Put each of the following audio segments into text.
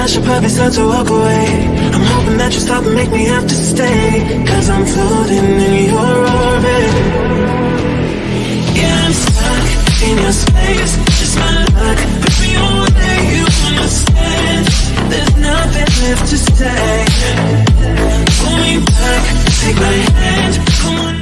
I should probably start to walk away. I'm hoping that you stop and make me have to stay, 'cause I'm floating in your orbit. Yeah, I'm stuck in your space, just my luck. Put me away, you understand. There's nothing left to say. Pull me back, take my hand, come on.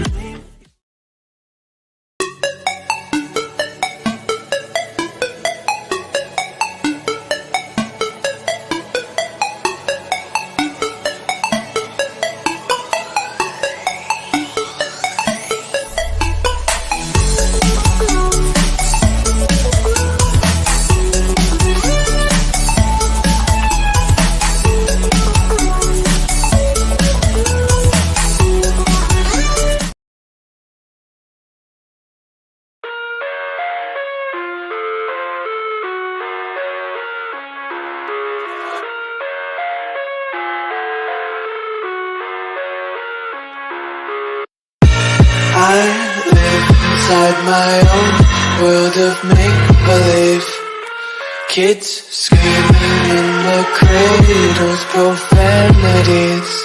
I live inside my own world of make-believe. Kids screaming in the cradles, profanities.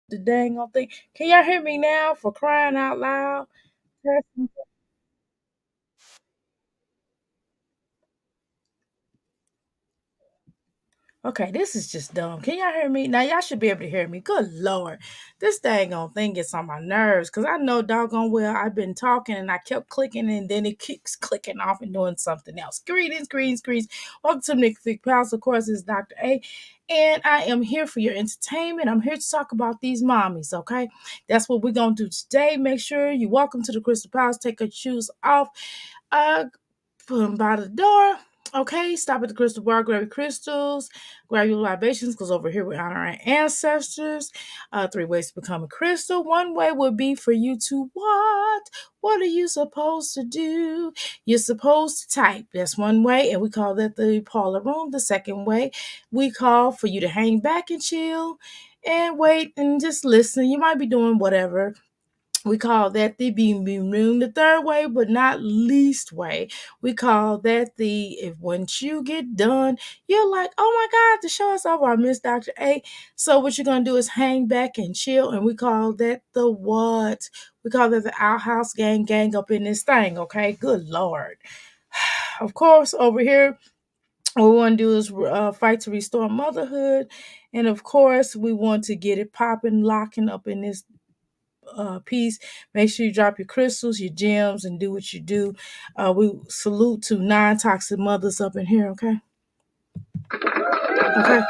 The dang old thing. Can y'all hear me now, for crying out loud? Okay, this is just dumb. Can y'all hear me? Now y'all should be able to hear me. Good Lord. This dang old thing gets on my nerves, because I know doggone well I've been talking and I kept clicking and then it keeps clicking off and doing something else. Greetings. Welcome to NIKA Fig Pals. Of course, it's Dr. A. And I am here for your entertainment. I'm here to talk about these mommies, okay? That's what we're going to do today. Make sure you welcome to the Crystal Palace. Take your shoes off. Put them by the door. Okay, stop at the crystal bar, grab your crystals, grab your libations, because over here we honor our ancestors. 3 ways to become a crystal. 1 way would be for you to what? What are you supposed to do? You're supposed to type. That's 1 way, and we call that the parlor room. The 2nd way, we call for you to hang back and chill and wait and just listen. You might be doing whatever. We call that the beam room. The 3rd way, but not least way, we call that the if once you get done, you're like, oh my God, the show is over. I miss Dr. A. So what you're gonna do is hang back and chill, and we call that the what? We call that the outhouse gang up in this thing. Okay, good Lord. Of course, over here, what we want to do is fight to restore motherhood, and of course, we want to get it popping, locking up in this piece. Make sure you drop your crystals, your gems, and do what you do. We salute to non-toxic mothers up in here, okay? Okay.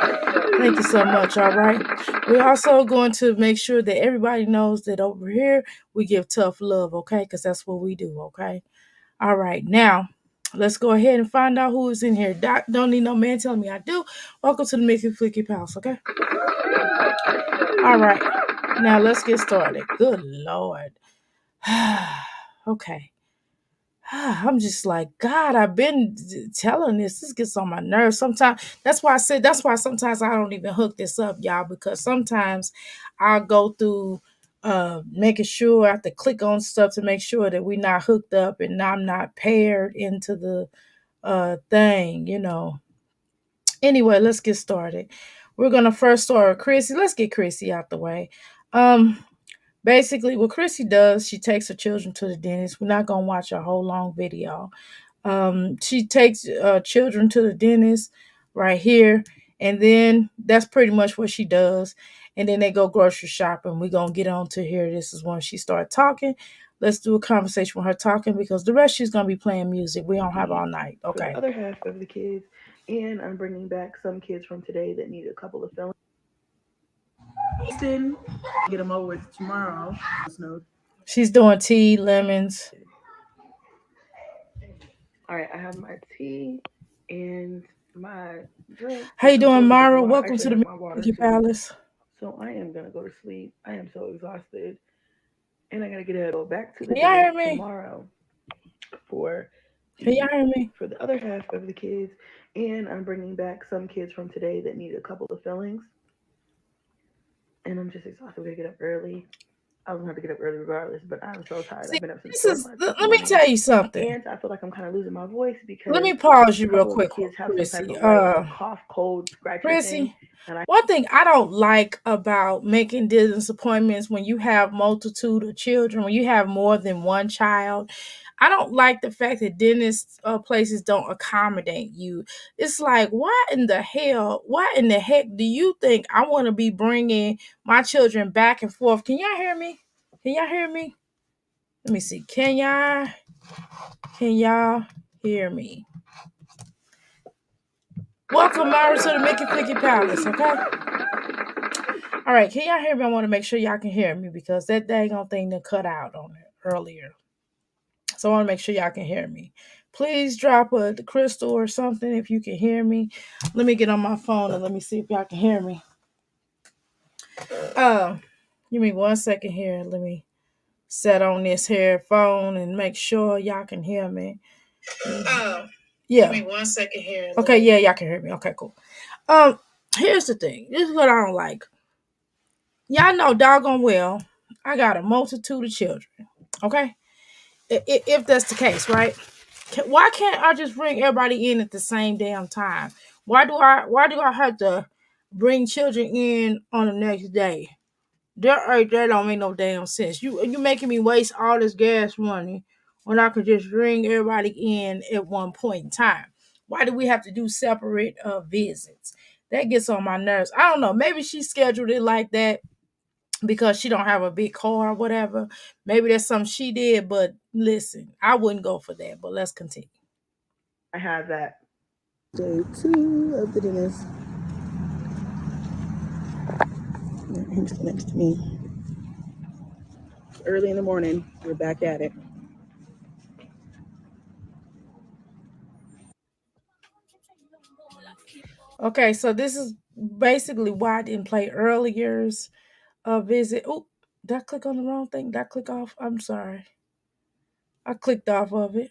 Thank you so much, all right? We're also going to make sure that everybody knows that over here we give tough love, okay? Because that's what we do, okay? All right. Now, let's go ahead and find out who is in here. Don't need no man telling me I do. Welcome to the Mickey Flicky Palace, okay? All right. Now let's get started. Good Lord. Okay. I'm just like, God, I've been telling this gets on my nerves. Sometimes that's why sometimes I don't even hook this up, y'all, because sometimes I'll go through making sure I have to click on stuff to make sure that we're not hooked up and I'm not paired into the thing, you know. Anyway, let's get started. We're gonna first start with Chrissy. Let's get Chrissy out the way. Um, Basically, what Chrissy does, she takes her children to the dentist. We're not gonna watch a whole long video. She takes children to the dentist right here, and then that's pretty much what she does. And then they go grocery shopping. We're gonna get on to here. This is when she started talking. Let's do a conversation with her talking because the rest she's gonna be playing music. We don't have all night. For Okay. the other half of the kids, and I'm bringing back some kids from today that need a couple of fillings. Get them over tomorrow. She's doing tea, lemons. All right, I have my tea and my drink. How you doing, Mara? I Welcome to actually the have my water Mickey too. Palace. So I am gonna go to sleep. I am so exhausted, and I gotta go back to the Can y'all hear dentist me? tomorrow for Can y'all hear me? for the other half of the kids, and I'm bringing back some kids from today that need a couple of fillings. And I'm just exhausted. We gotta get up early. I was gonna have to get up early regardless, but I'm so tired. See, I've been up since this 4 is. o'clock this Let me morning. tell you something. And I feel like I'm kind of losing my voice Let because me pause you a real couple of the quick, kids have some type Chrissy. of like cough, cold, scratchy thing. Chrissy, And I one thing I don't like about making dentist appointments when you have multitude of children, when you have more than one child, I don't like the fact that dentist places don't accommodate you. It's like, why in the heck do you think I want to be bringing my children back and forth? Can y'all hear me? Can y'all hear me? Let me see. Can y'all hear me? Welcome, Myra, to the Mickey Flicky Palace, okay? All right, can y'all hear me? I want to make sure y'all can hear me because that dang on thing that cut out on it earlier. So I want to make sure y'all can hear me. Please drop the crystal or something if you can hear me. Let me get on my phone and let me see if y'all can hear me. Give me 1 second here. Let me set on this here phone and make sure y'all can hear me. Yeah. Give me 1 second here. Okay, yeah, y'all can hear me. Okay, cool. Here's the thing. This is what I don't like. Y'all know doggone well I got a multitude of children. Okay? If that's the case, right? Why can't I just bring everybody in at the same damn time? Why do I have to bring children in on the next day? That don't make no damn sense. You making me waste all this gas money when I could just bring everybody in at one point in time. Why do we have to do separate visits? That gets on my nerves. I don't know. Maybe she scheduled it like that because she don't have a big car or whatever. Maybe that's something she did, but listen, I wouldn't go for that. But let's continue. I have that. Day 2 of the dentist. He's next to me. Early in the morning, we're back at it. Okay, so this is basically why I didn't play earlier's visit. Oh, did I click on the wrong thing? Did I click off? I'm sorry. I clicked off of it.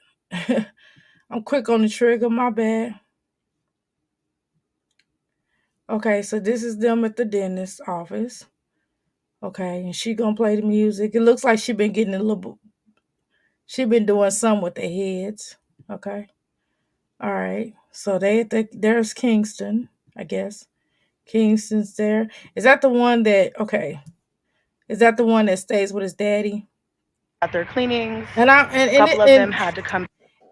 I'm quick on the trigger. My bad. Okay, so this is them at the dentist's office. Okay, and she gonna play the music. It looks like she been getting a little. She been doing some with their heads. Okay. All right. So there's Kingston, I guess. Kingston's there. Is that the one that okay? Is that the one that stays with his daddy? Got their cleanings. And I A couple of them had to come.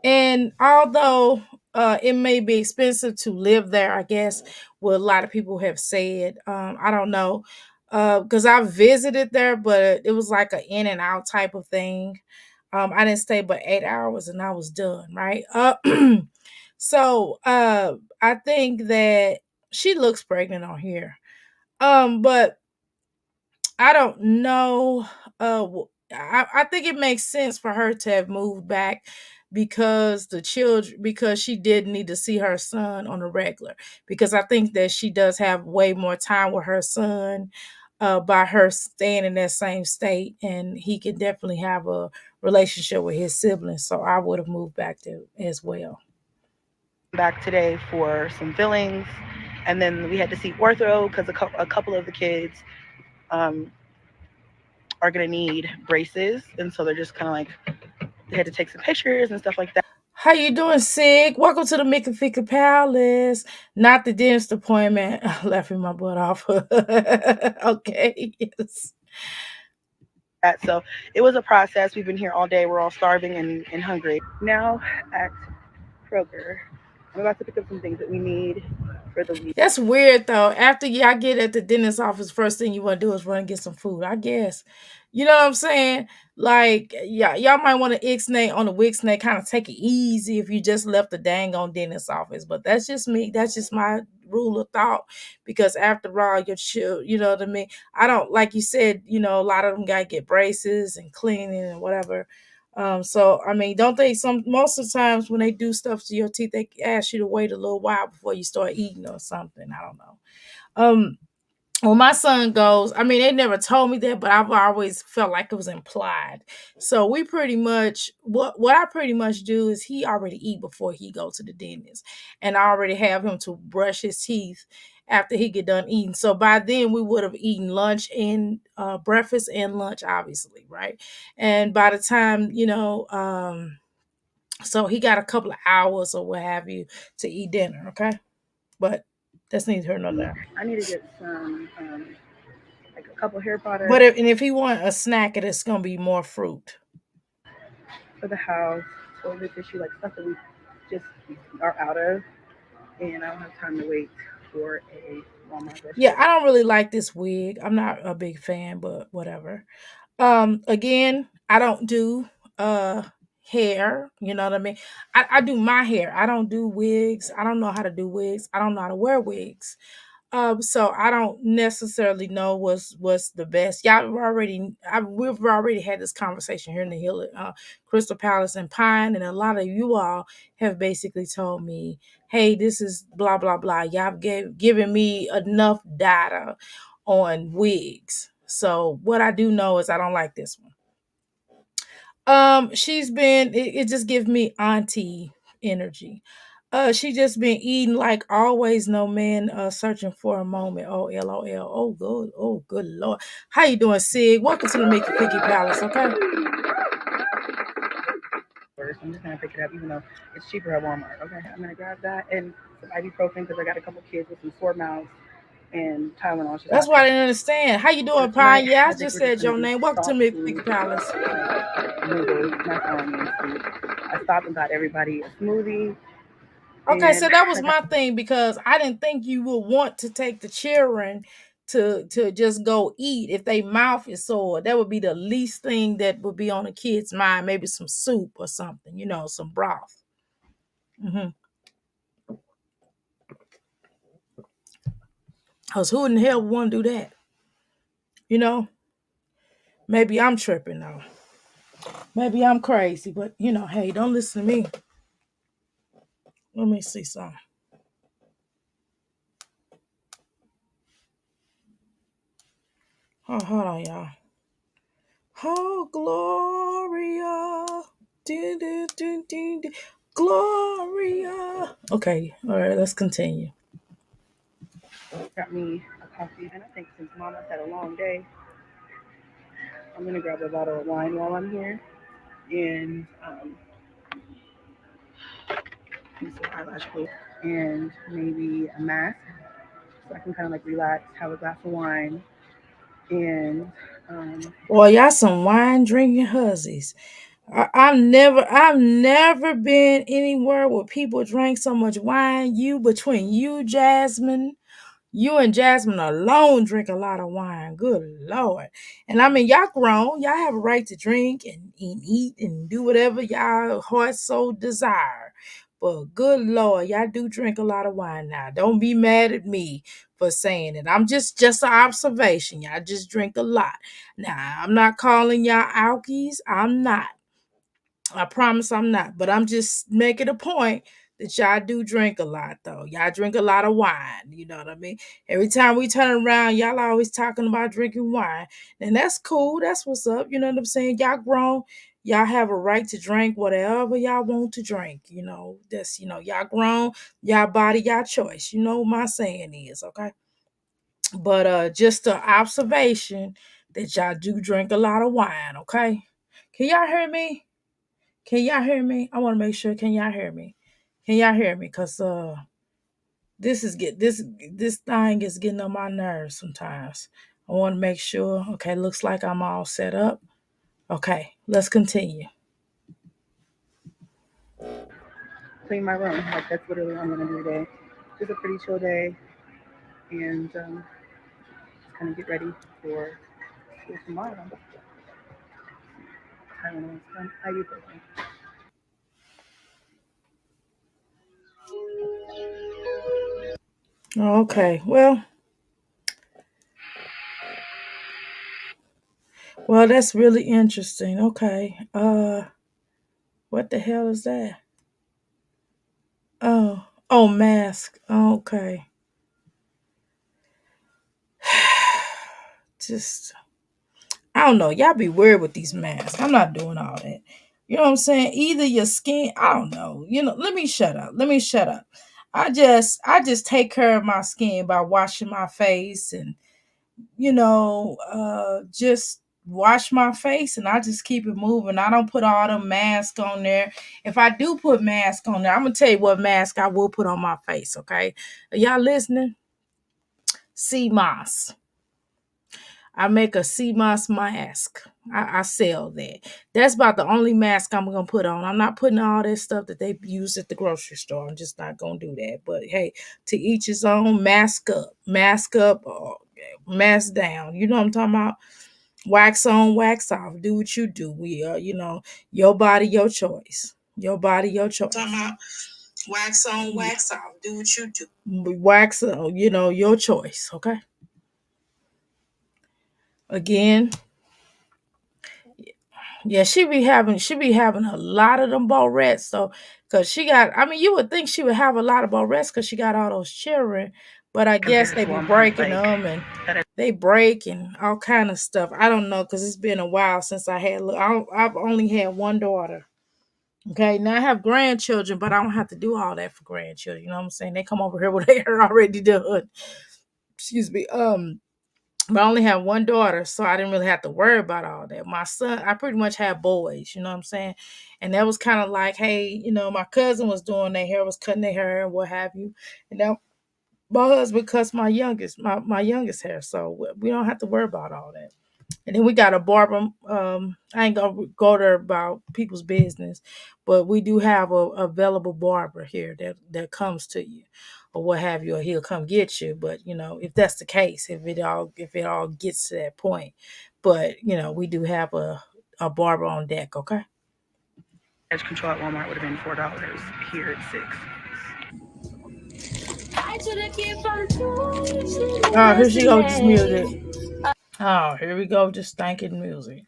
and although it may be expensive to live there, I guess what a lot of people have said. I don't know. Because I visited there, but it was like an in and out type of thing. I didn't stay but 8 hours and I was done, right? So I think that she looks pregnant on here. But I don't know. I think it makes sense for her to have moved back because she did need to see her son on a regular, because I think that she does have way more time with her son by her staying in that same state, and he can definitely have a relationship with his siblings. So I would have moved back there as well. Back today for some fillings, and then we had to see ortho because a couple of the kids um, are going to need braces, and so they're just kind of like they had to take some pictures and stuff like that. How you doing, Sig? Welcome to the Mika Fika Palace. Not the dentist appointment. Laughing my butt off. Okay, yes. So it was a process. We've been here all day. We're all starving and hungry. Now at Kroger, I'm about to pick up some things that we need for the week. That's weird though. After y'all get at the dentist office, first thing you want to do is run and get some food, I guess. You know what I'm saying? Like, yeah, y'all might want to ixnay on the Wixnay, kind of take it easy if you just left the dang on dentist office. But that's just me. That's just my rule of thought. Because after all, your child, you know what I mean? I don't, like you said, you know, a lot of them got to get braces and cleaning and whatever. So I mean, don't they most of the times when they do stuff to your teeth, they ask you to wait a little while before you start eating or something. I don't know. When my son goes, I mean, they never told me that, but I've always felt like it was implied. So we pretty much what I pretty much do is he already eat before he go to the dentist, and I already have him to brush his teeth after he get done eating. So by then we would have eaten lunch and breakfast and lunch, obviously, right? And by the time so he got a couple of hours or what have you to eat dinner, okay? But that's neither here nor there. I need to get some like a couple hair products But if he want a snack, it's gonna be more fruit. for the house, toilet tissue, like stuff that we just are out of, and I don't have time to wait for a Walmart grocery. Yeah, I don't really like this wig. I'm not a big fan, but whatever. Again, I don't do hair, you know what I mean? I do my hair. I don't do wigs. I don't know how to do wigs. I don't know how to wear wigs. So I don't necessarily know what's the best. We've already had this conversation here in the Hill, Crystal Palace and Pine, and a lot of you all have basically told me, "Hey, this is blah blah blah." Y'all given me enough data on wigs. So what I do know is I don't like this one. It just gives me auntie energy. She just been eating like always, no man searching for a moment. Oh, LOL. Oh good Lord. How you doing, Sig? Welcome to the Mickey Piggy Palace, okay? First, I'm just gonna pick it up, even though it's cheaper at Walmart. Okay, I'm gonna grab that and some ibuprofen because I got a couple kids with some sore mouths and Tylenol. That's why I didn't understand. How you doing, Pine? Tonight, Yeah, I I think just we're just said your gonna do name. Welcome to soft the Mickey food, Piggy Palace. like noodles, macaroni, and soup. I stopped and got everybody a smoothie. Okay, so And that was I got my thing, because I didn't think you would want to take the children to just go eat if they mouth is sore. That would be the least thing that would be on a kid's mind. Maybe some soup or something, some broth. Cause who in the hell would want to do that? You know, maybe I'm tripping though. Maybe I'm crazy, but hey, don't listen to me. Let me see something. Oh, hold on, y'all. Oh, Gloria. Dun, dun, dun, dun, dun. Gloria. Okay, all right, let's continue. got me a coffee, and I think since Mama's had a long day, I'm gonna grab a bottle of wine while I'm here, and use some eyelash glue, and maybe a mask, so I can kind of like relax, have a glass of wine, and Boy, y'all some wine drinking hussies. I've never been anywhere where people drank so much wine. Between you, Jasmine, you and Jasmine alone drink a lot of wine. Good Lord. And I mean, y'all grown. Y'all have a right to drink and eat and do whatever y'all heart so desire. But good Lord, y'all do drink a lot of wine now. Don't be mad at me for saying it. I'm just an observation. Y'all just drink a lot. Now, I'm not calling y'all alkies. I'm not. I promise I'm not. But I'm just making a point that y'all do drink a lot, though. Y'all drink a lot of wine. You know what I mean? Every time we turn around, y'all always talking about drinking wine. And that's cool. That's what's up. You know what I'm saying? Y'all grown. Y'all have a right to drink whatever y'all want to drink. That's, y'all grown. Y'all body, y'all choice. You know what my saying is, okay? But just an observation that y'all do drink a lot of wine, okay? Can y'all hear me? Can y'all hear me? I want to make sure. Can y'all hear me? Can y'all hear me? Cause this thing is getting on my nerves sometimes. I want to make sure. Okay, looks like I'm all set up. Okay, let's continue. Clean my room. Like that's literally what I'm gonna do today. Just a pretty chill day, and just kind of get ready for school tomorrow. I don't know. How you feeling? Okay. Well, that's really interesting. Okay. What the hell is that? Oh, mask. Okay. Just I don't know. Y'all be weird with these masks. I'm not doing all that. You know what I'm saying? Either your skin, I don't know. Let me shut up. Let me shut up. I just take care of my skin by washing my face and just wash my face and I just keep it moving. I don't put all the mask on there. If I do put mask on there, I'm gonna tell you what mask I will put on my face, okay? Are y'all listening? CMOS. I make a CMOS mask. I sell that. That's about the only mask I'm gonna put on. I'm not putting all that stuff that they use at the grocery store. I'm just not gonna do that. But hey, to each his own. Mask up, or mask down. You know what I'm talking about? Wax on, wax off. Do what you do. Your body, your choice. Your body, your choice. Talking about wax on, wax off. Do what you do. Wax, your choice. Okay. Again, yeah, she be having a lot of them Barrettes. So, cause she got, I mean, you would think she would have a lot of Barrettes because she got all those children, but I guess they be breaking them and they break and all kind of stuff. I don't know because it's been a while since I've only had one daughter. Okay, now I have grandchildren, but I don't have to do all that for grandchildren. You know what I'm saying? They come over here with their hair already done. Excuse me. But I only have one daughter, so I didn't really have to worry about all that. My son, I pretty much had boys, you know what I'm saying? And that was kind of like, hey, my cousin was doing their hair, was cutting their hair and what have you. And now my husband cuts my youngest hair, so we don't have to worry about all that. And then we got a barber. I ain't gonna go there about people's business, but we do have a available barber here that comes to you, or what have you, or he'll come get you. But if that's the case, if it all gets to that point, but we do have a barber on deck. Okay. Edge control at Walmart would have been $4. Here it's $6. Oh, here she goes, this music. Oh, here we go, just thanking music.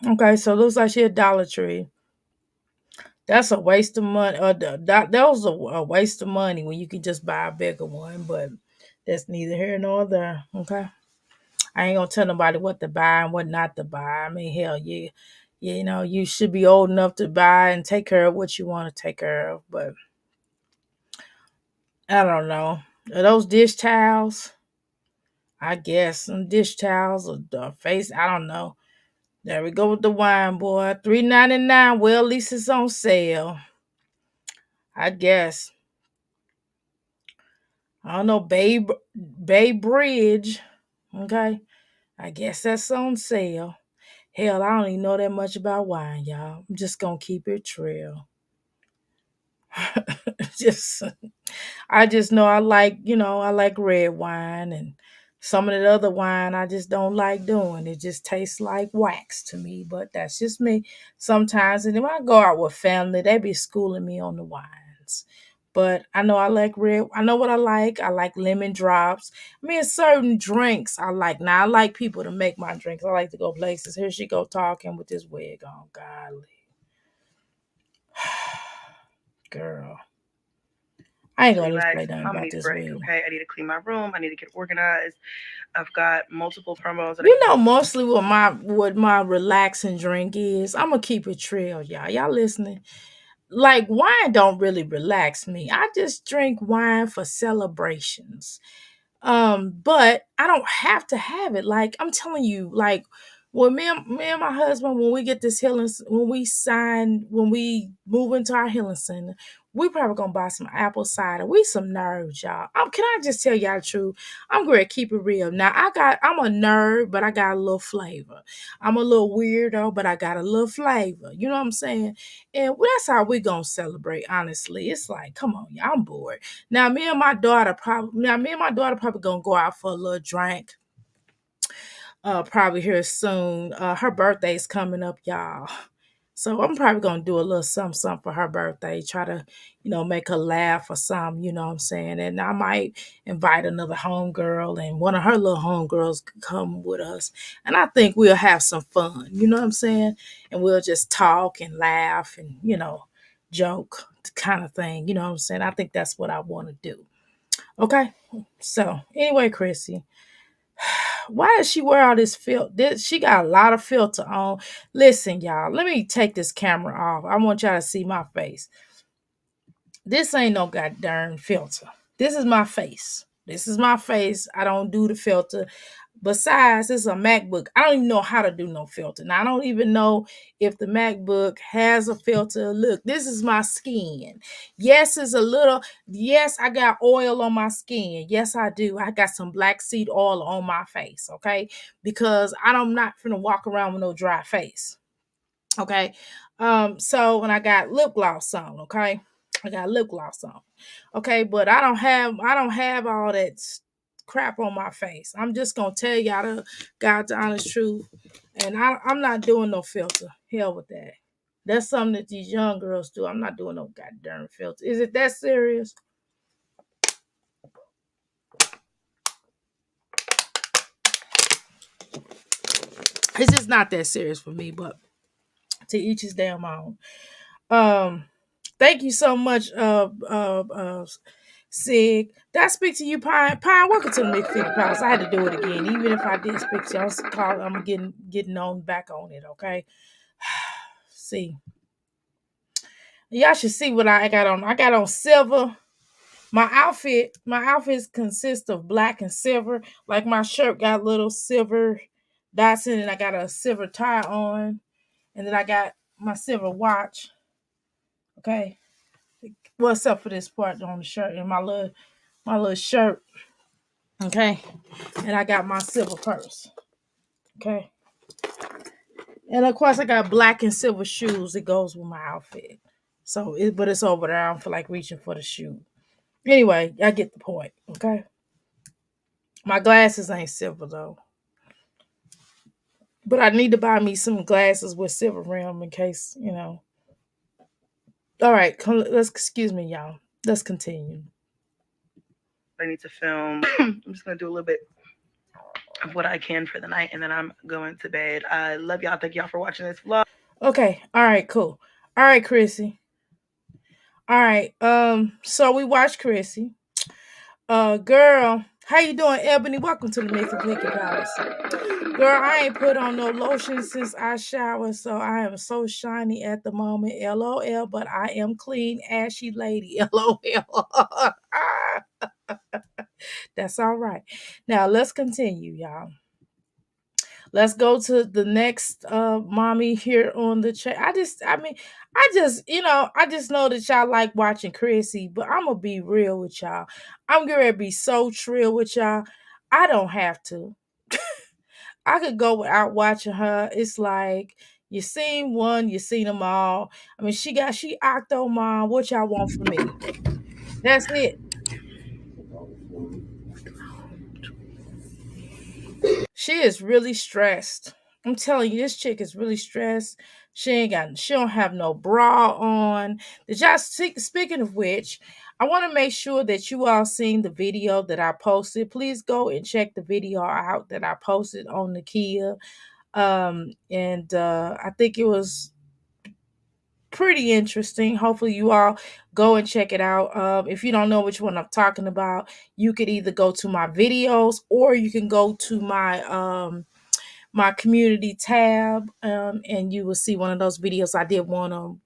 Okay, so it looks like she a Dollar Tree. That's a waste of money. That was a waste of money when you could just buy a bigger one, but that's neither here nor there. Okay. I ain't gonna tell nobody what to buy and what not to buy. I mean, hell, you should be old enough to buy and take care of what you want to take care of. But I don't know. Are those dish towels? I guess some dish towels or the face. I don't know. There we go with the wine, boy. $3.99. Well, at least it's on sale. I guess. I don't know, Bay Bridge. Okay. I guess that's on sale. Hell, I don't even know that much about wine, y'all. I'm just gonna keep it real. just I just know I like red wine, and some of the other wine I just don't like doing. It just tastes like wax to me, but that's just me. Sometimes, and when I go out with family, they be schooling me on the wines. But I know I like red. I know what I like. I like lemon drops. I mean, certain drinks I like. Now I like people to make my drinks. I like to go places. Here she go talking with this wig on. Golly, girl, I ain't gonna just Relax. play nothing Mama about needs a this break. wig. Okay, I need to clean my room. I need to get organized. I've got multiple promos. You know, mostly what my relaxing drink is. I'm gonna keep it trill, y'all. Y'all listening? Like wine don't really relax me. I just drink wine for celebrations. But I don't have to have it. Like I'm telling you, like when me and my husband, when we get this healing, when we move into our healing center, we probably gonna buy some apple cider. We some nerds, y'all. Can I just tell y'all the truth? I'm going to keep it real. Now I'm a nerd, but I got a little flavor. I'm a little weirdo, but I got a little flavor. You know what I'm saying? And that's how we gonna celebrate. Honestly, it's like, come on, y'all. I'm bored. Now me and my daughter probably gonna go out for a little drink. Probably here soon. Her birthday's coming up, y'all. So I'm probably gonna do a little something for her birthday. Try to, make her laugh or something. You know what I'm saying? And I might invite another homegirl, and one of her little homegirls could come with us. And I think we'll have some fun. You know what I'm saying? And we'll just talk and laugh and joke kind of thing. You know what I'm saying? I think that's what I want to do. Okay. So anyway, Chrissy, why does she wear all this filter? She got a lot of filter on. Listen, y'all, let me take this camera off. I want y'all to see my face. This ain't no goddamn filter. This is my face. This is my face. I don't do the filter. Besides, it's a MacBook. I don't even know how to do no filter. Now, I don't even know if the MacBook has a filter. Look, this is my skin. Yes, yes, I got oil on my skin. Yes, I do. I got some black seed oil on my face, okay? Because I'm not finna walk around with no dry face. Okay. So when I got lip gloss on, okay. I got lip gloss on. Okay, but I don't have all that crap on my face. I'm just gonna tell y'all the honest truth. And I'm not doing no filter. Hell with that. That's something that these young girls do. I'm not doing no goddamn filter. Is it that serious? It's just not that serious for me, but to each his damn own. Um, Thank you so much, Sig. Did I speak to you, Pine? Pine, welcome to the Mixed Figure Palace. I had to do it again, even if I did speak to you. I'm getting on back on it. Okay. See, y'all should see what I got on. I got on silver. My outfits consist of black and silver. Like my shirt got little silver dots in it. I got a silver tie on, and then I got my silver watch. Okay. What's up for this part on the shirt and my little shirt. Okay. And I got my silver purse. Okay. And of course I got black and silver shoes that goes with my outfit. But it's over there. I don't feel like reaching for the shoe. Anyway, I get the point. Okay. My glasses ain't silver though. But I need to buy me some glasses with silver rim in case. All right, let's excuse me, y'all. Let's continue. I need to film. I'm just gonna do a little bit of what I can for the night, and then I'm going to bed. I love y'all. Thank y'all for watching this vlog. Okay. All right, cool. All right, Chrissy. All right. So we watched Chrissy. Girl, how you doing, Ebony? Welcome to the Mixed Figure Palace. Girl, I ain't put on no lotion since I showered, so I am so shiny at the moment. LOL, but I am clean, ashy lady. LOL. That's all right. Now let's continue, y'all. Let's go to the next mommy here on the chat. I just know that y'all like watching Chrissy, but I'm gonna be real with y'all. I'm gonna be so trill with y'all. I don't have to. I could go without watching her. It's like you seen one, you seen them all. I mean, she octo mom. What y'all want from me? That's it. She is really stressed. I'm telling you, this chick is really stressed. She don't have no bra on. Speaking of which, I want to make sure that you all seen the video that I posted. Please go and check the video out that I posted on NIKA. And I think it was pretty interesting. Hopefully you all go and check it out. If you don't know which one I'm talking about, you could either go to my videos or you can go to my community tab, and you will see one of those videos. I did one on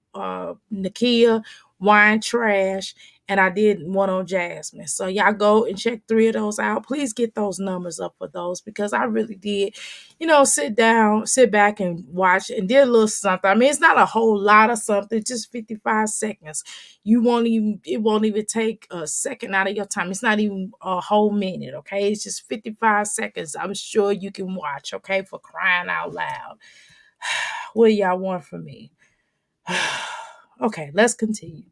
Nakia, wine trash, and I did one on Jasmine. So y'all go and check 3 of those out. Please get those numbers up for those, because I really did, sit back and watch and did a little something. I mean, it's not a whole lot of something, just 55 seconds. It won't even take a second out of your time. It's not even a whole minute, okay? It's just 55 seconds. I'm sure you can watch, okay, for crying out loud. What do y'all want from me? Okay, let's continue.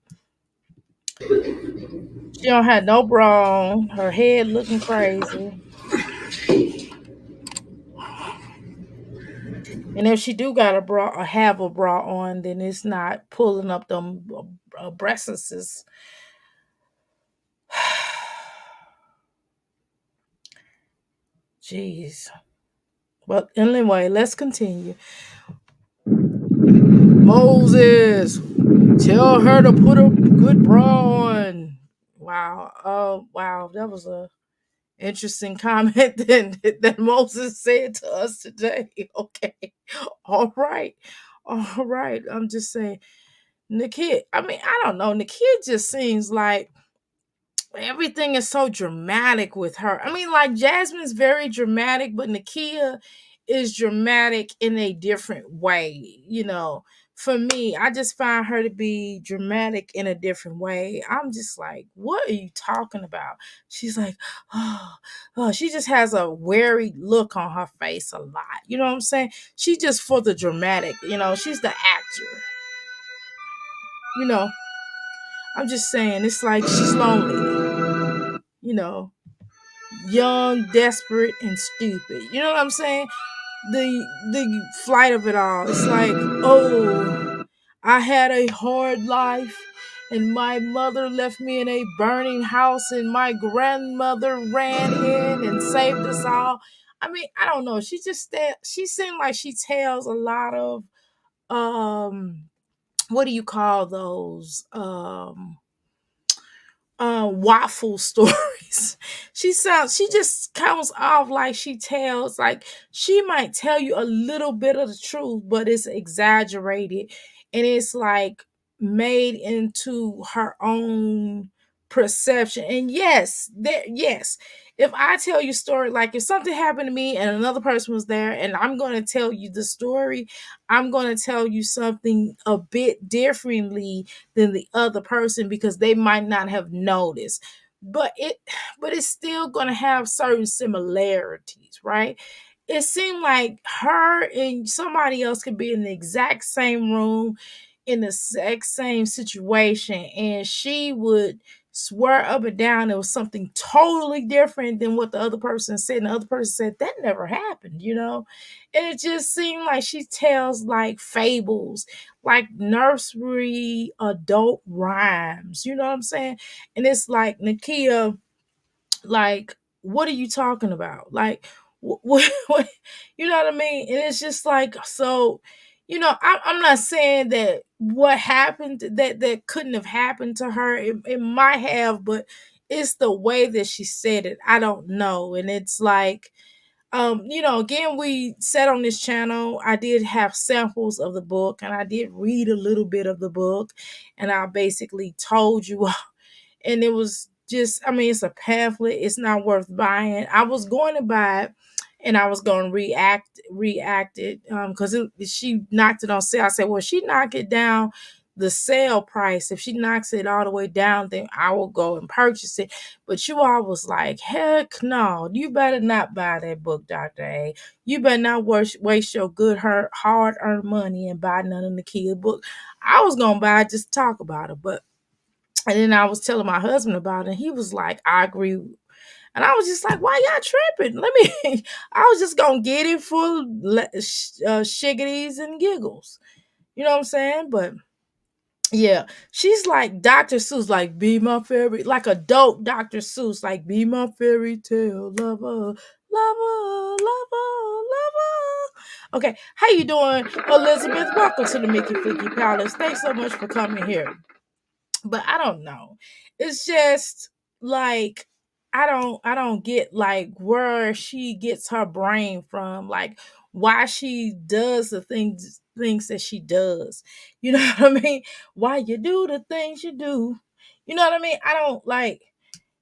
She don't have no bra on. Her head looking crazy. And if she do got a bra or have a bra on, then it's not pulling up them breasts. Jeez. But anyway, let's continue. Moses, tell her to put a good bra on. Wow. Oh, wow. That was a interesting comment that Moses said to us today. Okay. All right. All right. I'm just saying, Nikia, I mean, I don't know. Nikia just seems like everything is so dramatic with her. I mean, like Jasmine's very dramatic, but Nikia is dramatic in a different way. For me, I just find her to be dramatic in a different way. I'm just like, what are you talking about? She's like, oh, she just has a wary look on her face a lot. You know what I'm saying? She just for the dramatic, she's the actor. I'm just saying, it's like she's lonely. Young, desperate, and stupid. You know what I'm saying? The flight of it all. It's like, oh, I had a hard life, and my mother left me in a burning house, and my grandmother ran in and saved us all. I mean, I don't know. She seemed like she tells a lot of what do you call those? Waffle stories. She just comes off like she might tell you a little bit of the truth, but it's exaggerated and it's like made into her own perception. And yes, if I tell you a story, like if something happened to me and another person was there and I'm going to tell you the story, I'm going to tell you something a bit differently than the other person because they might not have noticed. But it's still going to have certain similarities, right? It seemed like her and somebody else could be in the exact same room in the exact same situation, and she would swear up and down it was something totally different than what the other person said, and the other person said that never happened. And it just seemed like she tells like fables, like nursery adult rhymes. You know what I'm saying? And it's like, Nakia, like, what are you talking about? Like, what you know what I mean? And it's just like, so, I'm not saying that what happened that couldn't have happened to her. It might have, but it's the way that she said it. I don't know. And it's like, again, we said on this channel, I did have samples of the book and I did read a little bit of the book, and I basically told you and it was just, I mean, it's a pamphlet. It's not worth buying. I was going to buy it and I was going to react it because she knocked it on sale. I said, well, she knocked it down the sale price. If she knocks it all the way down, then I will go and purchase it. But you all was like, heck no, you better not buy that book, Dr. A. You better not waste your good, hard-earned money and buy none of the kid book. I was going to buy it just to talk about it, but and then I was telling my husband about it, and he was like, I agree. And I was just like, why y'all tripping? I was just going to get it for shiggities and giggles. You know what I'm saying? But Yeah, she's like Dr. Seuss, like be my fairy, like a dope Dr. Seuss, like be my fairy tale lover, lover, lover, lover. Okay, how you doing, Elizabeth? Welcome to the Mickey Flicky Palace. Thanks so much for coming here. But I don't know. It's just like I don't get like where she gets her brain from, like why she does the things that she does. You know what I mean? Why you do the things you do. You know what I mean? I don't like,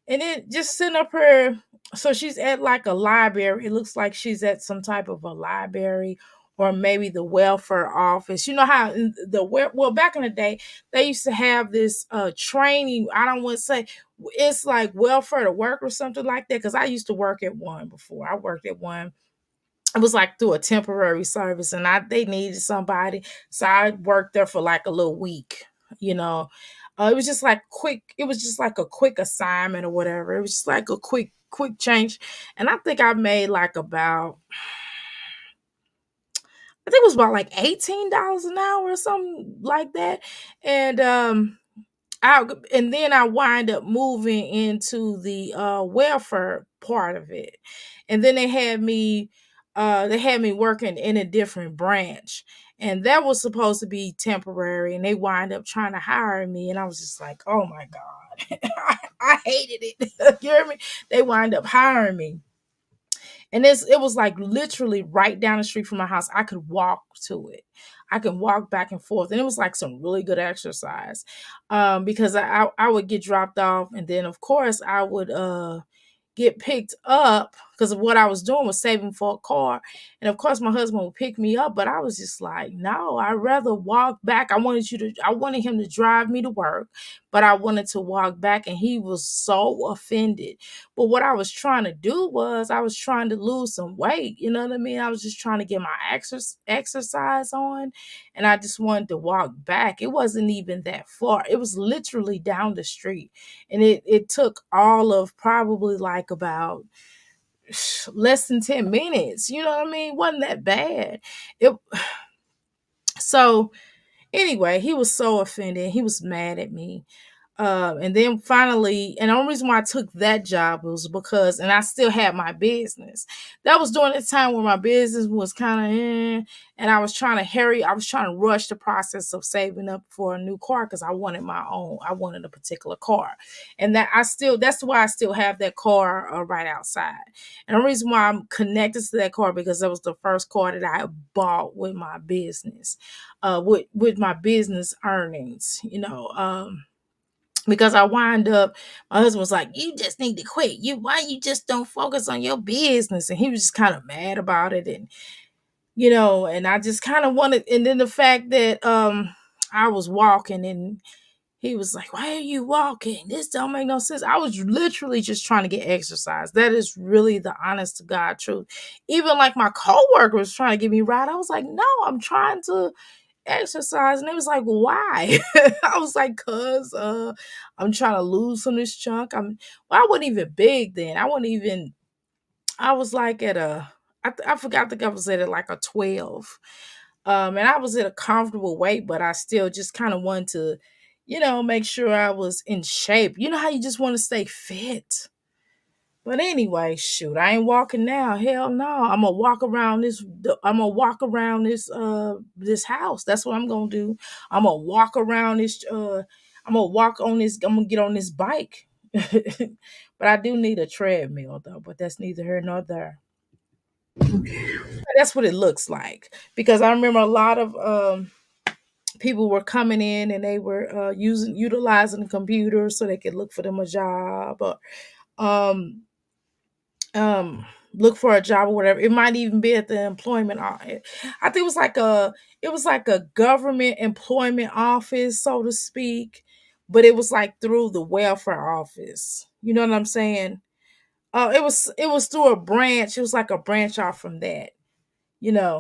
and then just sitting up here. So she's at like a library. It looks like she's at some type of a library or maybe the welfare office. You know how well back in the day they used to have this training. I don't want to say it's like welfare to work or something like that, because I used to work at one before. I worked at one. It was like through a temporary service, and they needed somebody, so I worked there for like a little week. You know, it was just like quick. It was just like a quick assignment or whatever. It was just like a quick change, and I think I made like about, I think it was about like $18 an hour or something like that, and I and then I wind up moving into the welfare part of it. And then they had me working in a different branch. And that was supposed to be temporary, and they wind up trying to hire me, and I was just like, "Oh my god." I hated it. You hear me? They wind up hiring me. And it was like literally right down the street from my house. I could walk to it. I could walk back and forth. And it was like some really good exercise. Because I would get dropped off, and then of course I would get picked up, because what I was doing was saving for a car. And of course my husband would pick me up, but I was just like, no, I'd rather walk back. I wanted him to drive me to work, but I wanted to walk back, and he was so offended. But what I was trying to do was I was trying to lose some weight. You know what I mean? I was just trying to get my exercise on, and I just wanted to walk back. It wasn't even that far. It was literally down the street, and it took all of probably like about less than 10 minutes. You know what I mean? Wasn't that bad. It so anyway, he was so offended. He was mad at me. And then finally, and the only reason why I took that job was because, and I still had my business. That was during the time where my business was kind of and I was trying to rush the process of saving up for a new car, because I wanted I wanted a particular car. And that's why I still have that car right outside. And the reason why I'm connected to that car, because that was the first car that I bought with my business, with my business earnings, because I wind up, my husband was like, "You just need to quit. Why you just don't focus on your business?" And he was just kind of mad about it, and and I just kind of wanted, and then the fact that I was walking, and he was like, "Why are you walking? This don't make no sense." I was literally just trying to get exercise. That is really the honest to God truth. Even like my coworker was trying to get me right. I was like, "No, I'm trying to exercise." And it was like, "Why?" I was like, "Cause I'm trying to lose some of this chunk." I wasn't even big then. I was like at I forgot, I think I was at like a 12. And I was at a comfortable weight, but I still just kind of wanted to, make sure I was in shape. You know how you just want to stay fit. But anyway, shoot, I ain't walking now. Hell no. I'm gonna walk around this house. That's what I'm gonna do. I'm gonna walk around I'm gonna get on this bike. But I do need a treadmill though, but that's neither here nor there. That's what it looks like. Because I remember a lot of people were coming in, and they were utilizing the computer so they could look for them a job, or um look for a job or whatever. It might even be at the employment. I think it was like a government employment office, so to speak, but it was like through the welfare office. You know what I'm saying? It was through a branch. It was like a branch off from that. You know.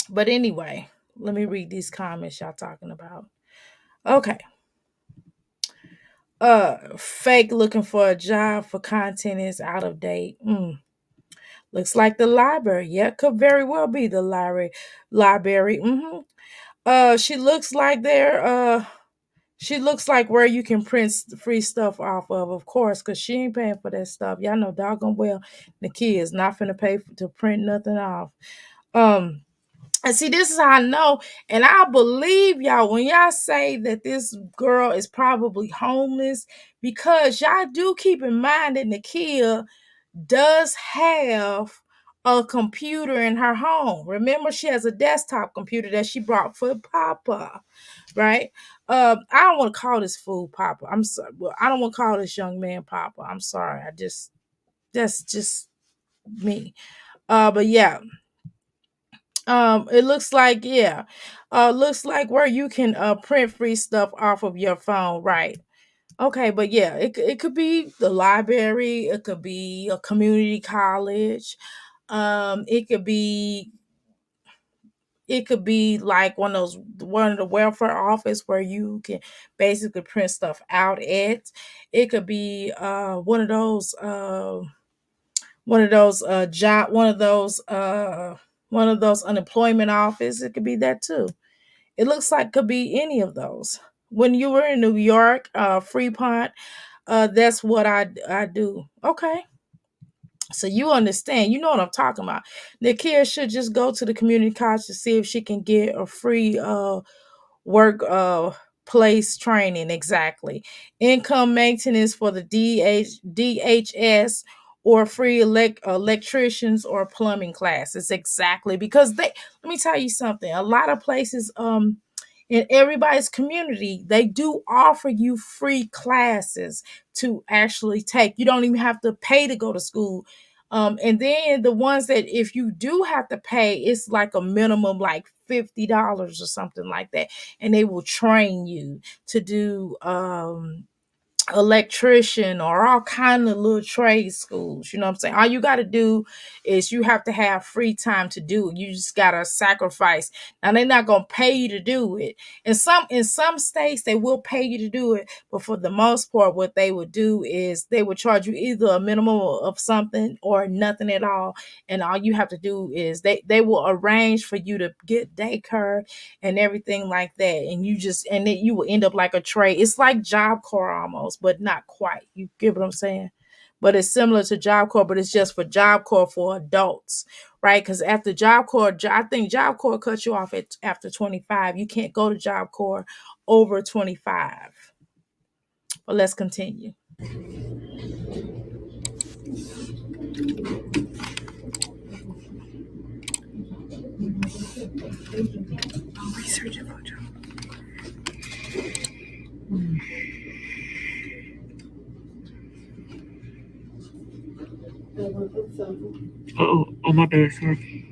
But anyway, let me read these comments y'all talking about. Okay. Fake looking for a job for content is out of date. Looks like the library. Yeah, could very well be the library. Library. She looks like she looks like where you can print free stuff off of course, because she ain't paying for that stuff. Y'all know doggone well the kid is not finna pay to print nothing off. Um, and see, this is how I know, and I believe y'all when y'all say that this girl is probably homeless, because y'all do keep in mind that Nakia does have a computer in her home. Remember, she has a desktop computer that she brought for Papa, right? I don't want to call this fool Papa. I'm sorry. Well, I don't want to call this young man Papa. I'm sorry. That's just me. But yeah, it looks like, yeah, looks like where you can print free stuff off of your phone, right? Okay, but yeah, it could be the library, it could be a community college, it could be, it could be like one of the welfare office where you can basically print stuff out at. It could be one of those job one of those unemployment office. It could be that too. It looks like could be any of those. When you were in New York, Fremont, that's what I do. Okay. So you understand, you know what I'm talking about. The kid should just go to the community college to see if she can get a free work place training. Exactly. Income maintenance for the DHS, or free electricians or plumbing classes. Exactly. Because they, let me tell you something, a lot of places in everybody's community, they do offer you free classes to actually take. You don't even have to pay to go to school. And then the ones that if you do have to pay, it's like a minimum like $50 or something like that, and they will train you to do electrician or all kind of little trade schools. You know what I'm saying? All you got to do is you have to have free time to do it. You just got to sacrifice. Now they're not going to pay you to do it. In some states they will pay you to do it, but for the most part what they would do is they would charge you either a minimum of something or nothing at all. And all you have to do is they will arrange for you to get daycare and everything like that, and you just, and then you will end up like a trade. It's like Job Corps almost, but not quite. You get what I'm saying? But it's similar to Job Corps, but it's just for Job Corps for adults, right? Because after Job Corps, I think Job Corps cuts you off at after 25. You can't go to Job Corps over 25. But let's continue. Researching for job. Oh, oh my bad, sorry.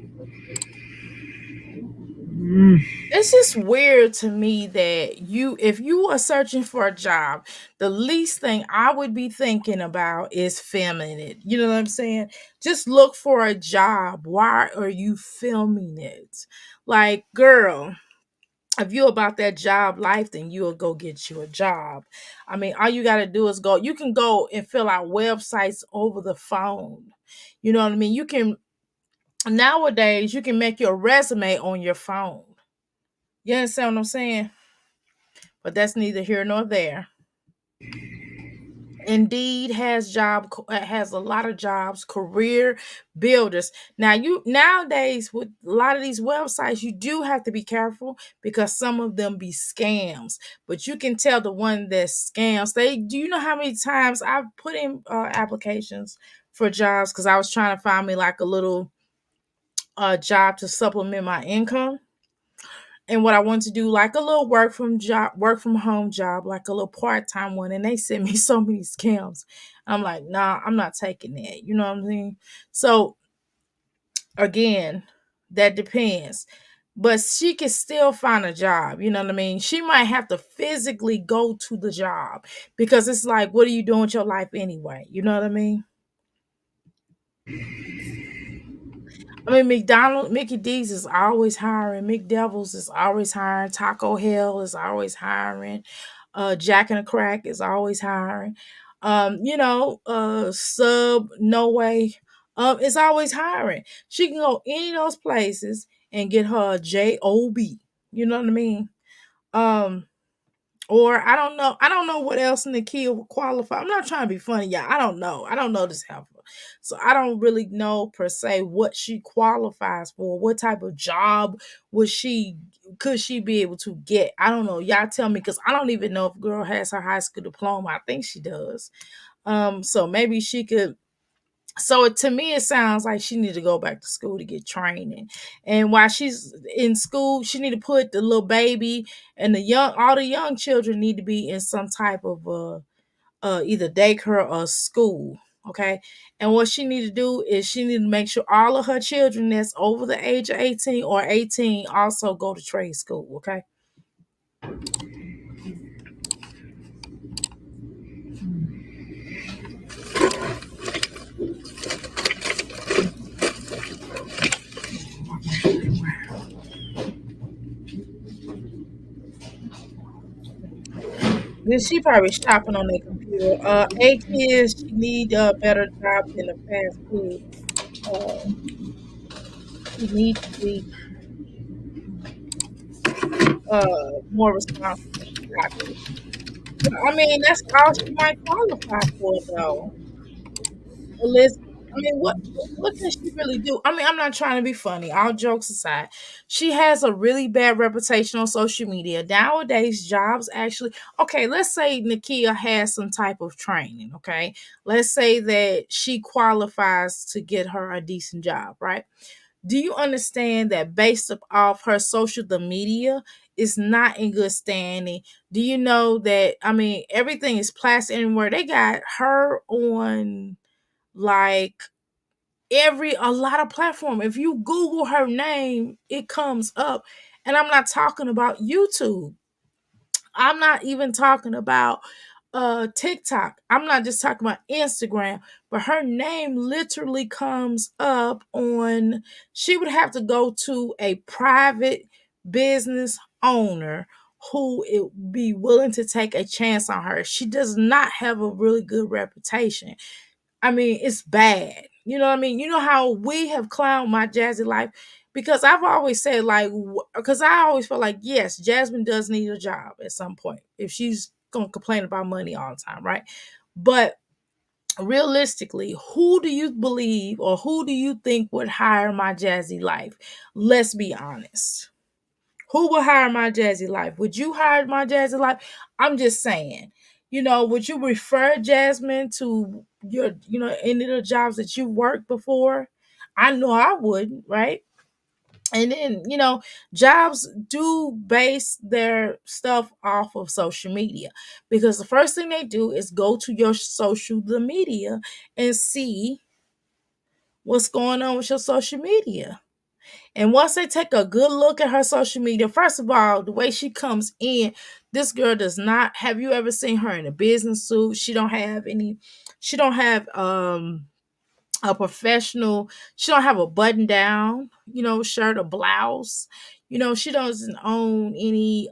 It's just weird to me that if you are searching for a job, the least thing I would be thinking about is filming it. You know what I'm saying? Just look for a job. Why are you filming it? Like, girl, if you about that job life, then you'll go get you a job. I mean, all you got to do is go. You can go and fill out websites over the phone. You know what I mean? You can, nowadays, you can make your resume on your phone. You understand what I'm saying? But that's neither here nor there. Indeed has a lot of jobs, career builders. Now you nowadays with a lot of these websites, you do have to be careful because some of them be scams. But you can tell the one that scams. They, do you know how many times I've put in applications for jobs because I was trying to find me like a little job to supplement my income, and what I want to do, like a little work from home job, like a little part time one, and they sent me so many scams. I'm like, nah, I'm not taking that. You know what I'm saying? So again, that depends. But she can still find a job. You know what I mean? She might have to physically go to the job because it's like, what are you doing with your life anyway? You know what I mean? I mean, Mickey D's is always hiring. McDevil's is always hiring. Taco Hell is always hiring. Jack and the Crack is always hiring. Sub No Way is always hiring. She can go any of those places and get her a job. You know what I mean? Um, or I don't know what else Nakia would qualify. I'm not trying to be funny, y'all. I don't know. I don't know this heifer. So I don't really know per se what she qualifies for. What type of job would she could she be able to get? I don't know. Y'all tell me because I don't even know if girl has her high school diploma. I think she does. So maybe she could. So to me, it sounds like she need to go back to school to get training. And while she's in school, she need to put the little baby and all the young children need to be in some type of either daycare or school. Okay. And what she need to do is she need to make sure all of her children that's over the age of 18 or 18 also go to trade school. Okay. Then she probably shopping on their computer. A kids, she need a better job than a fast food. Uh, she need to be more responsible. She got to. But, I mean, that's all she might qualify for, though. Elizabeth. I mean, what can she really do? I mean, I'm not trying to be funny. All jokes aside, she has a really bad reputation on social media nowadays. Jobs actually okay. Let's say Nakia has some type of training. Okay, let's say that she qualifies to get her a decent job. Right? Do you understand that based off her social the media is not in good standing? Do you know that I mean everything is plastic anymore? They got her on like every a lot of platform. If you Google her name, it comes up. And I'm not talking about YouTube. I'm not even talking about TikTok. I'm not just talking about Instagram, but her name literally comes up on she would have to go to a private business owner who it would be willing to take a chance on her. She does not have a really good reputation. I mean, it's bad. You know what I mean? You know how we have clowned my Jazzy life because I've always said like, because I always feel like yes, Jasmine does need a job at some point if she's gonna complain about money all the time, right? But realistically, who do you believe or who do you think would hire my Jazzy life? Let's be honest. Who would hire my Jazzy life? Would you hire my Jazzy life? I'm just saying. Would you refer Jasmine to any of the jobs that you worked before? I know I would, right? And then, jobs do base their stuff off of social media because the first thing they do is go to your social the media and see what's going on with your social media. And once they take a good look at her social media, first of all, the way she comes in, this girl does not have you ever seen her in a business suit? She don't have a professional, she don't have a button down, shirt or blouse. She doesn't own any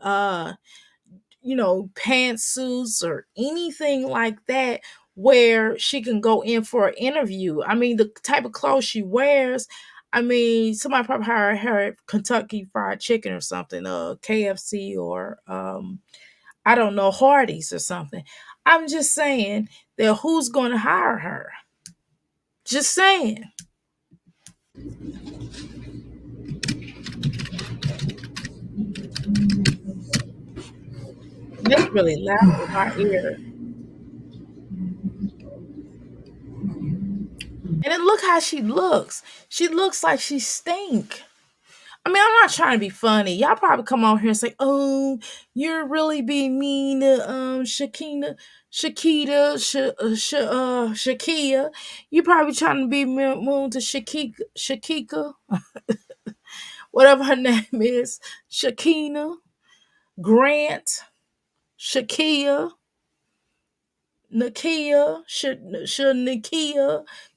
pantsuits or anything like that where she can go in for an interview. I mean, the type of clothes she wears, I mean, somebody probably hired her at Kentucky Fried Chicken or something, KFC or I don't know, Hardee's or something. I'm just saying that who's going to hire her? Just saying. That's really loud in my ear. And then look how she looks. She looks like she stink. I mean, I'm not trying to be funny. Y'all probably come on here and say, "Oh, you're really being mean to Shakia." You probably trying to be mean to Shakika, whatever her name is, Shakina, Grant, Shakia. Nakia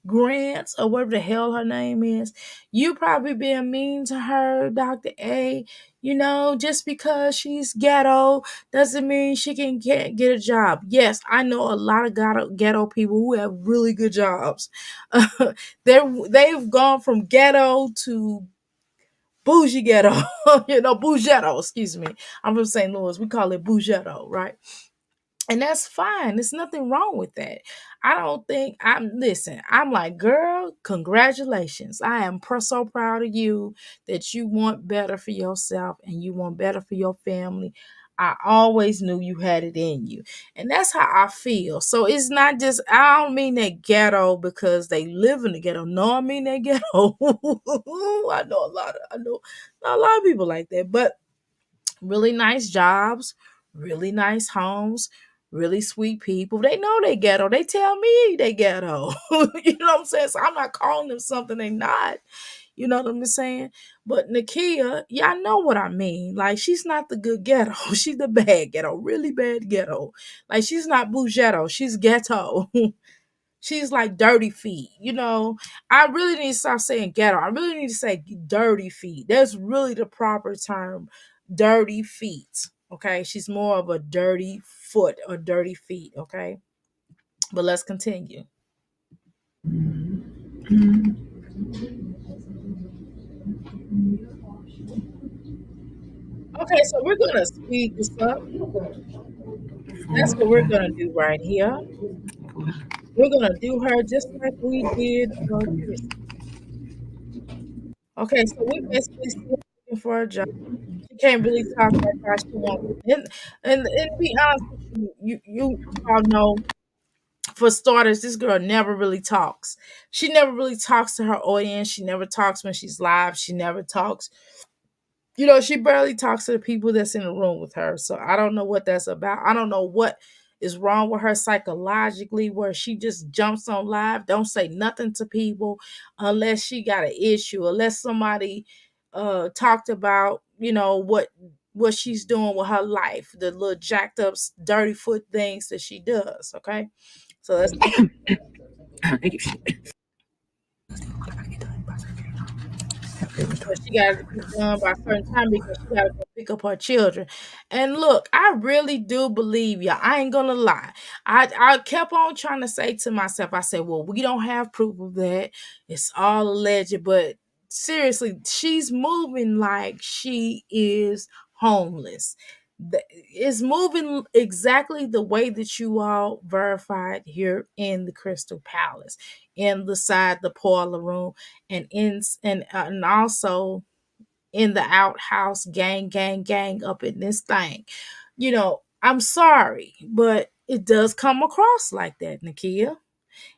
Grant, or whatever the hell her name is. You probably being mean to her, Dr. A. Just because she's ghetto doesn't mean she can get a job. Yes, I know a lot of ghetto people who have really good jobs. They've gone from ghetto to bougie ghetto, bougetto, excuse me. I'm from St. Louis. We call it bougetto, right? And that's fine. There's nothing wrong with that. I don't think I'm like, girl, congratulations. I am so proud of you that you want better for yourself and you want better for your family. I always knew you had it in you. And that's how I feel. So it's not just, I don't mean that ghetto because they live in the ghetto. No, I mean that ghetto. I know a lot of people like that. But really nice jobs, really nice homes, really sweet people. They know they ghetto. They tell me they ghetto. You know what I'm saying? So I'm not calling them something they not. You know what I'm saying? But Nakia, yeah, I know what I mean. Like, she's not the good ghetto. She's the bad ghetto, really bad ghetto. Like, she's not bougetto. She's ghetto. She's like dirty feet. I really need to stop saying ghetto. I really need to say dirty feet. That's really the proper term. Dirty feet. Okay. She's more of a dirty foot or dirty feet. Okay. But let's continue. Okay, so we're gonna speed this up. That's what we're gonna do right here. We're gonna do her just like we did Chrissy. Okay, so we basically still looking for a job. She can't really talk like how she wants. And to be honest with you, you all know, for starters, this girl never really talks. She never really talks to her audience. She never talks when she's live. She never talks. She barely talks to the people that's in the room with her. So I don't know what that's about. I don't know what is wrong with her psychologically, where she just jumps on live, don't say nothing to people unless she got an issue, unless somebody talked about, what she's doing with her life, the little jacked up dirty foot things that she does. Okay. So that's but she got to be done by a certain time because she got to go pick up her children. And look, I really do believe you. I ain't gonna lie. I kept on trying to say to myself, I said, well, we don't have proof of that. It's all alleged. But seriously, she's moving like she is homeless. It's moving exactly the way that you all verified here in the Crystal Palace, in the parlor room, and also in the outhouse, gang up in this thing. I'm sorry, but it does come across like that, Nakia.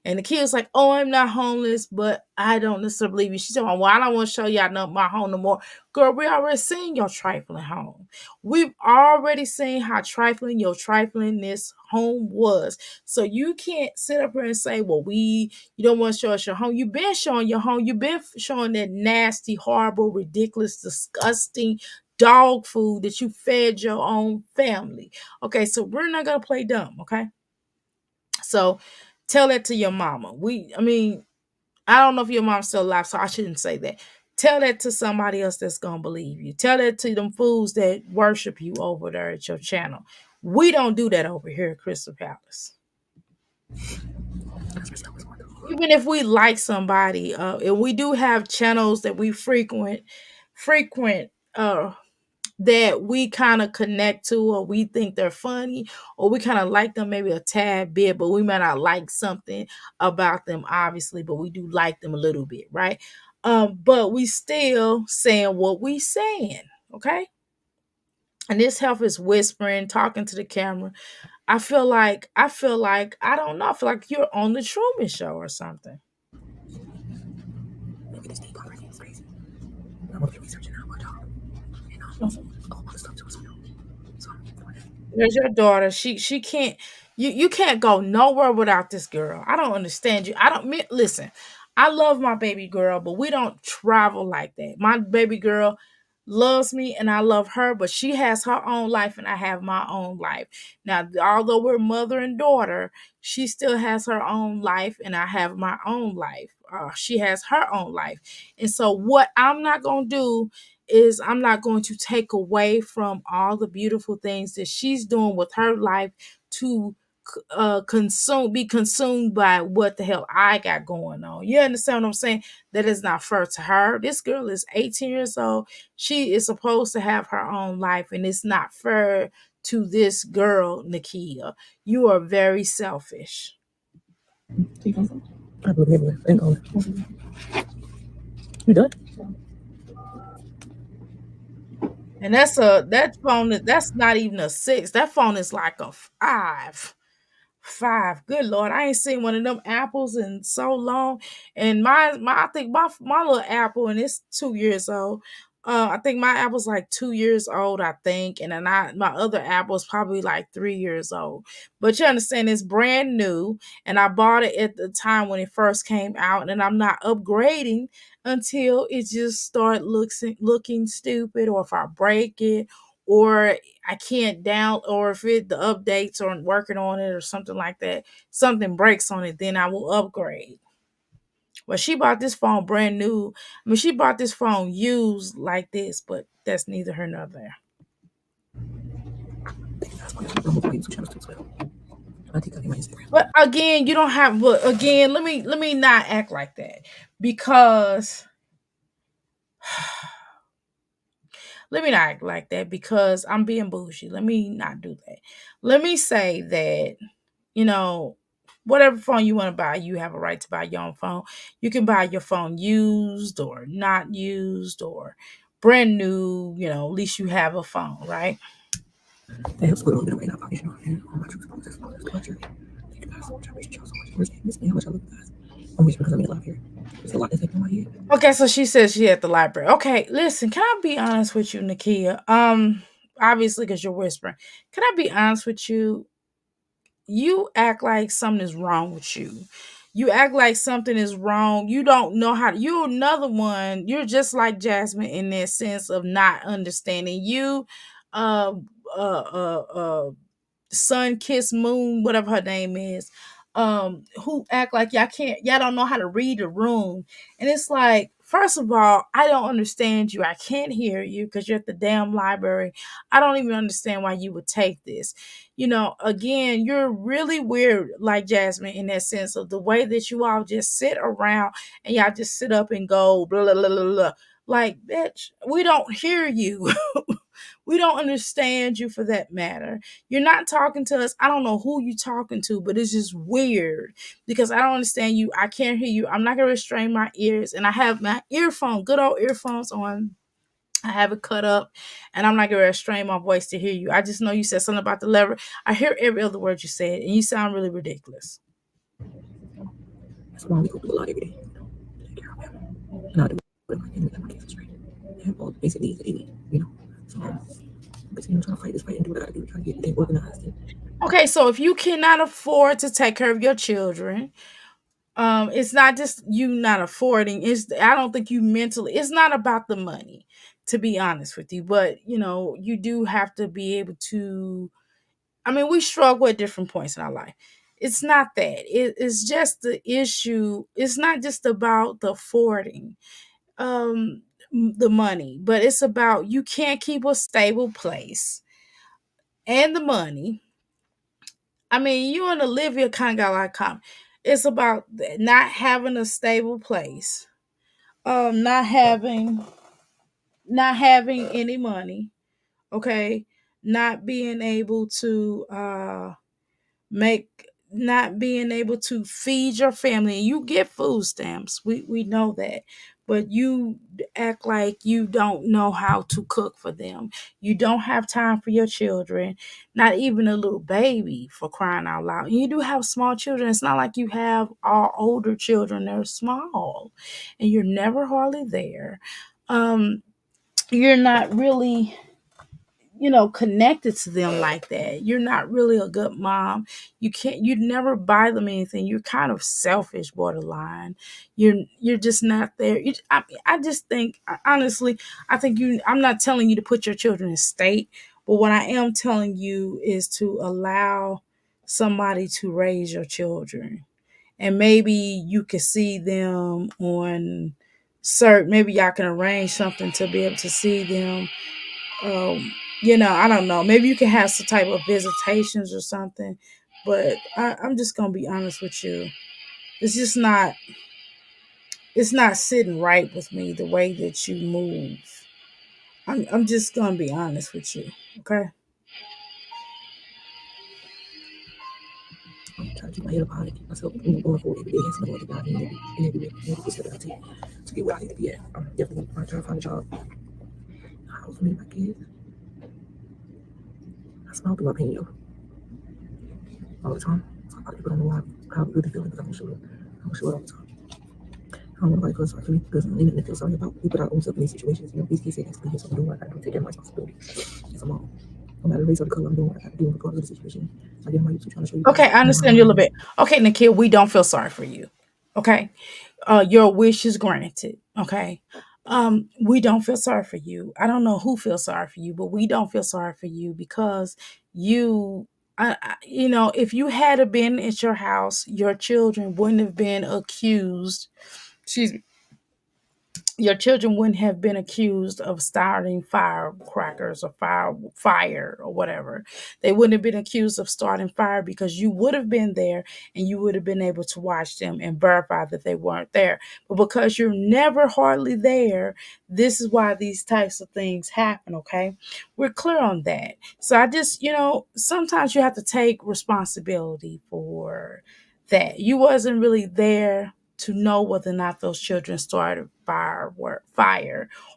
And the kid was like, oh, I'm not homeless, but I don't necessarily believe you. She said, well, I don't want to show y'all my home no more. Girl, we already seen your trifling home. We've already seen how trifling your triflingness home was. So you can't sit up here and say, well, you don't want to show us your home. You've been showing your home. You've been showing that nasty, horrible, ridiculous, disgusting dog food that you fed your own family. Okay, so we're not going to play dumb, okay? So tell that to your mama. I don't know if your mom's still alive, so I shouldn't say that. Tell that to somebody else that's gonna believe you. Tell that to them fools that worship you over there at your channel. We don't do that over here at Crystal Palace. Even if we like somebody, and we do have channels that we frequent, that we kind of connect to, or we think they're funny, or we kind of like them maybe a tad bit, but we might not like something about them, obviously, but we do like them a little bit, right? But we still saying what we saying, okay? And this health is whispering, talking to the camera. I don't know, I feel like you're on the Truman Show or something. Maybe this deep already is crazy. I'm gonna be researching now about y'all. And also, other stuff too. So I'm doing it. There's your daughter. She can't. You can't go nowhere without this girl. I don't understand you. I don't listen. I love my baby girl, but we don't travel like that. My baby girl loves me and I love her, but she has her own life and I have my own life. Now, although we're mother and daughter, she still has her own life and I have my own life. She has her own life. And so what I'm not going to do is I'm not going to take away from all the beautiful things that she's doing with her life to be consumed by what the hell I got going on. You understand what I'm saying? That is not fair to her. This girl is 18 years old. She is supposed to have her own life, and it's not fair to this girl, NIKA. You are very selfish. You done? And that phone that's not even a 6. That phone is like a 5. 5. Good Lord, I ain't seen one of them apples in so long. And I think my little apple, and it's 2 years old. I think my apple's like 2 years old, I think, and then my other apple is probably like 3 years old. But you understand, it's brand new, and I bought it at the time when it first came out, and I'm not upgrading until it just start looking stupid, or if I break it, or I can't down, or if the updates aren't working on it or something like that, something breaks on it, then I will upgrade. But she bought this phone brand new. I mean, she bought this phone used like this, but that's neither here nor there. But again, you don't have. But again, let me not act like that, because let me not act like that because I'm being bougie. Let me not do that. Let me say that, whatever phone you want to buy, you have a right to buy your own phone. You can buy your phone used or not used or brand new, at least you have a phone, right? They have split a little bit of weight up, you know, and how much you expose this culture. Thank you guys so much. I appreciate y'all so much. Miss me how much I love you guys. I'm rich because I'm in love here. There's a lot that's happening in my head. Okay, so she says she at the library. Okay, listen, can I be honest with you, NIKA? Obviously, because you're whispering. Can I be honest with you? You act like something is wrong with you. You act like something is wrong. You don't know how. You're another one. You're just like Jasmine in that sense of not understanding. You, uh, uh, uh, uh Sun Kiss Moon, whatever her name is, who act like y'all don't know how to read the room. And it's like, first of all, I don't understand you. I can't hear you because you're at the damn library. I don't even understand why you would take this. Again, you're really weird, like Jasmine, in that sense of the way that you all just sit around and y'all just sit up and go blah blah blah blah blah. Like, bitch, we don't hear you. We don't understand you for that matter. You're not talking to us. I don't know who you're talking to, but it's just weird because I don't understand you. I can't hear you. I'm not going to restrain my ears. And I have my good old earphones on. I have it cut up, and I'm not going to restrain my voice to hear you. I just know you said something about the lever. I hear every other word you said, and you sound really ridiculous. That's why we go through a lot every day. Take care of him. And I do it and my kids are straight. They have all the basic needs that they need, So basically I'm trying to fight this fight and do what I gotta do, trying to get everything organized. Okay, so if you cannot afford to take care of your children, it's not just you not affording. I don't think you mentally. It's not about the money, to be honest with you. But you do have to be able to. I mean, we struggle at different points in our life. It's not that. It's just the issue. It's not just about the affording, the money, but it's about you can't keep a stable place and the money. I mean, you and Olivia kind of got like common. It's about not having a stable place, not having any money, okay, not being able to make not being able to feed your family. And you get food stamps, we know that, but you act like you don't know how to cook for them. You don't have time for your children, not even a little baby, for crying out loud. And you do have small children. It's not like you have all older children. They're small, and you're never hardly there. You're not really connected to them like that. You're not really a good mom. You'd never buy them anything. You're kind of selfish, borderline. You're just not there. I just think, honestly, I'm not telling you to put your children in state, but what I am telling you is to allow somebody to raise your children. And maybe you can see them on maybe y'all can arrange something to be able to see them. I don't know. Maybe you can have some type of visitations or something. But I'm just gonna be honest with you. It's just not. It's not sitting right with me the way that you move. I'm just gonna be honest with you. Okay. I'm trying to keep my head up high, keep myself going forward every day, asking the Lord to guide me in every step that I take to get where I need to be at. I'm definitely trying to find a job, a house for me and my kids. I smile through my pain, yo, all the time. So a lot of people don't know how I really feel because I'm sure all the time. I don't want nobody to feel sorry for me because I'm leaning to feel sorry about. We put our own self in these situations. These kids say next to me, so I'm doing what I got to do, take care of my responsibility as a mom. No matter the race or the color, I'm doing what I got to do regardless of the situation. I get on my YouTube trying to show you guys Okay, I more how understand I you a little am. bit. Okay, Nikhil, we don't feel sorry for you. Okay. Your wish is granted. Okay. We don't feel sorry for you. I don't know who feels sorry for you, but we don't feel sorry for you because you if you had been at your house, your children wouldn't have been accused. Excuse me, your children wouldn't have been accused of starting firecrackers or fire or whatever. They wouldn't have been accused of starting fire because you would have been there and you would have been able to watch them and verify that they weren't there. But because you're never hardly there, this is why these types of things happen, okay? We're clear on that. So I just, sometimes you have to take responsibility for that. You wasn't really there to know whether or not those children started fire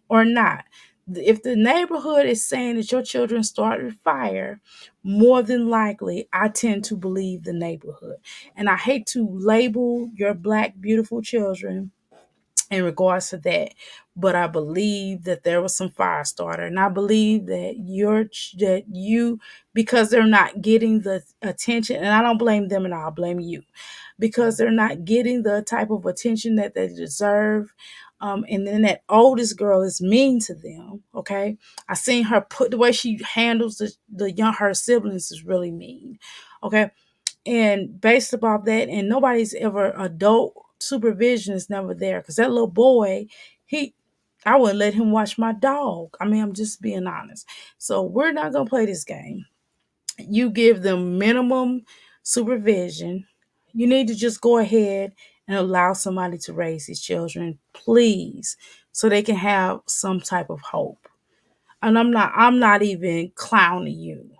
or not. If the neighborhood is saying that your children started fire, more than likely, I tend to believe the neighborhood. And I hate to label your black, beautiful children in regards to that, but I believe that there was some fire starter, and I believe that you because they're not getting the attention, and I don't blame them, and I'll blame you because they're not getting the type of attention that they deserve. And then that oldest girl is mean to them. Okay, I seen her put the way she handles the young her siblings is really mean. Okay, and based upon that, and nobody's ever adult supervision is never there because that little boy, he I wouldn't let him watch my dog. I mean, I'm just being honest. So we're not gonna play this game. You give them minimum supervision. You need to just go ahead and allow somebody to raise these children, please, so they can have some type of hope. And I'm not even clowning you.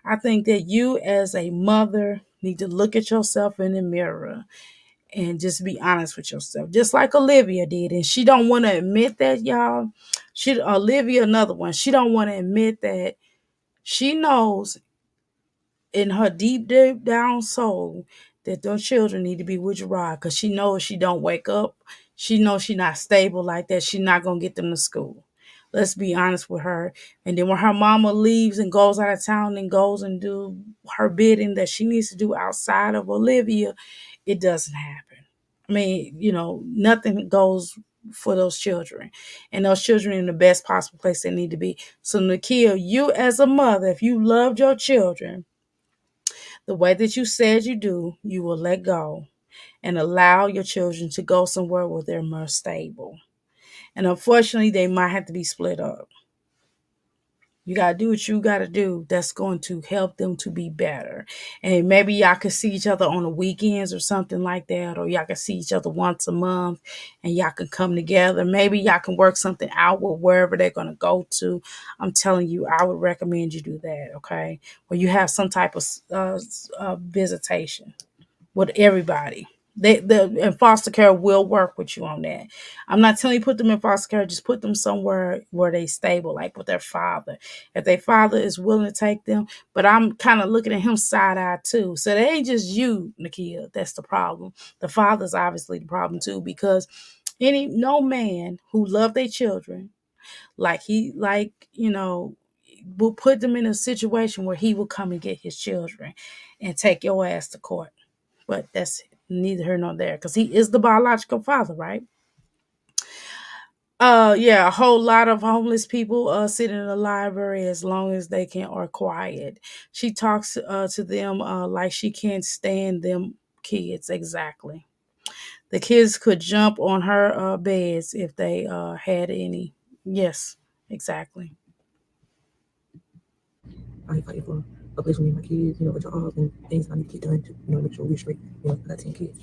I think that you as a mother need to look at yourself in the mirror and just be honest with yourself. Just like Olivia did. And she don't want to admit that, y'all. Olivia, another one, she don't want to admit that she knows in her deep down soul that those children need to be with Gerard because she knows she don't wake up. She knows she not stable like that. She not going to get them to school. Let's be honest with her. And then when her mama leaves and goes out of town and goes and do her bidding that she needs to do outside of Olivia, it doesn't happen. I mean, nothing goes for those children. And those children in the best possible place they need to be. So Nikhil, you as a mother, if you loved your children, the way that you said you do, you will let go and allow your children to go somewhere where they're more stable. And unfortunately, they might have to be split up. You got to do what you got to do. That's going to help them to be better. And maybe y'all can see each other on the weekends or something like that. Or y'all can see each other once a month and y'all can come together. Maybe y'all can work something out with wherever they're going to go to. I'm telling you, I would recommend you do that, okay? Where you have some type of visitation with everybody. And foster care will work with you on that. I'm not telling you put them in foster care, just put them somewhere where they stable, like with their father. If their father is willing to take them, but I'm kind of looking at him side eye too. So they ain't just you, Nikia, that's the problem. The father's obviously the problem too, because no man who love their children will put them in a situation where he will come and get his children and take your ass to court. But that's neither here nor there because he is the biological father, right? Yeah, a whole lot of homeless people sit in the library as long as they can are quiet. She talks to them like she can't stand them kids. Exactly. The kids could jump on her beds if they had any. Yes, exactly. I ain't fighting for a place for me and my kids, a job and things I need to get done to, make sure we're straight. I got 10 kids.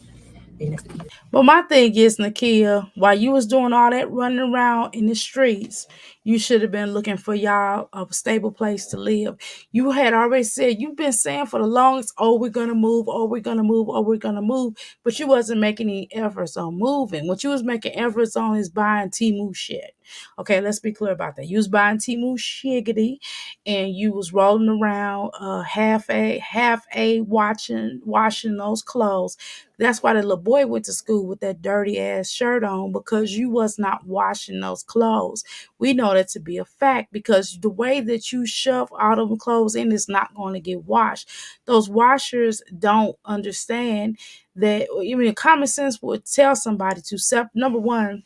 And that's the But my thing is, Nakia, while you was doing all that running around in the streets, you should have been looking for y'all a stable place to live. You had already said, you've been saying for the longest, oh, we're going to move, oh, we're going to move, oh, we're going to move. But you wasn't making any efforts on moving. What you was making efforts on is buying Temu shit. Okay, let's be clear about that. You was buying Temu shiggity, and you was rolling around half a washing those clothes. That's why the little boy went to school with that dirty ass shirt on, because you was not washing those clothes. We know that to be a fact, because the way that you shove all of the clothes in is not going to get washed. Those washers don't understand that. I mean, common sense would tell somebody to number one,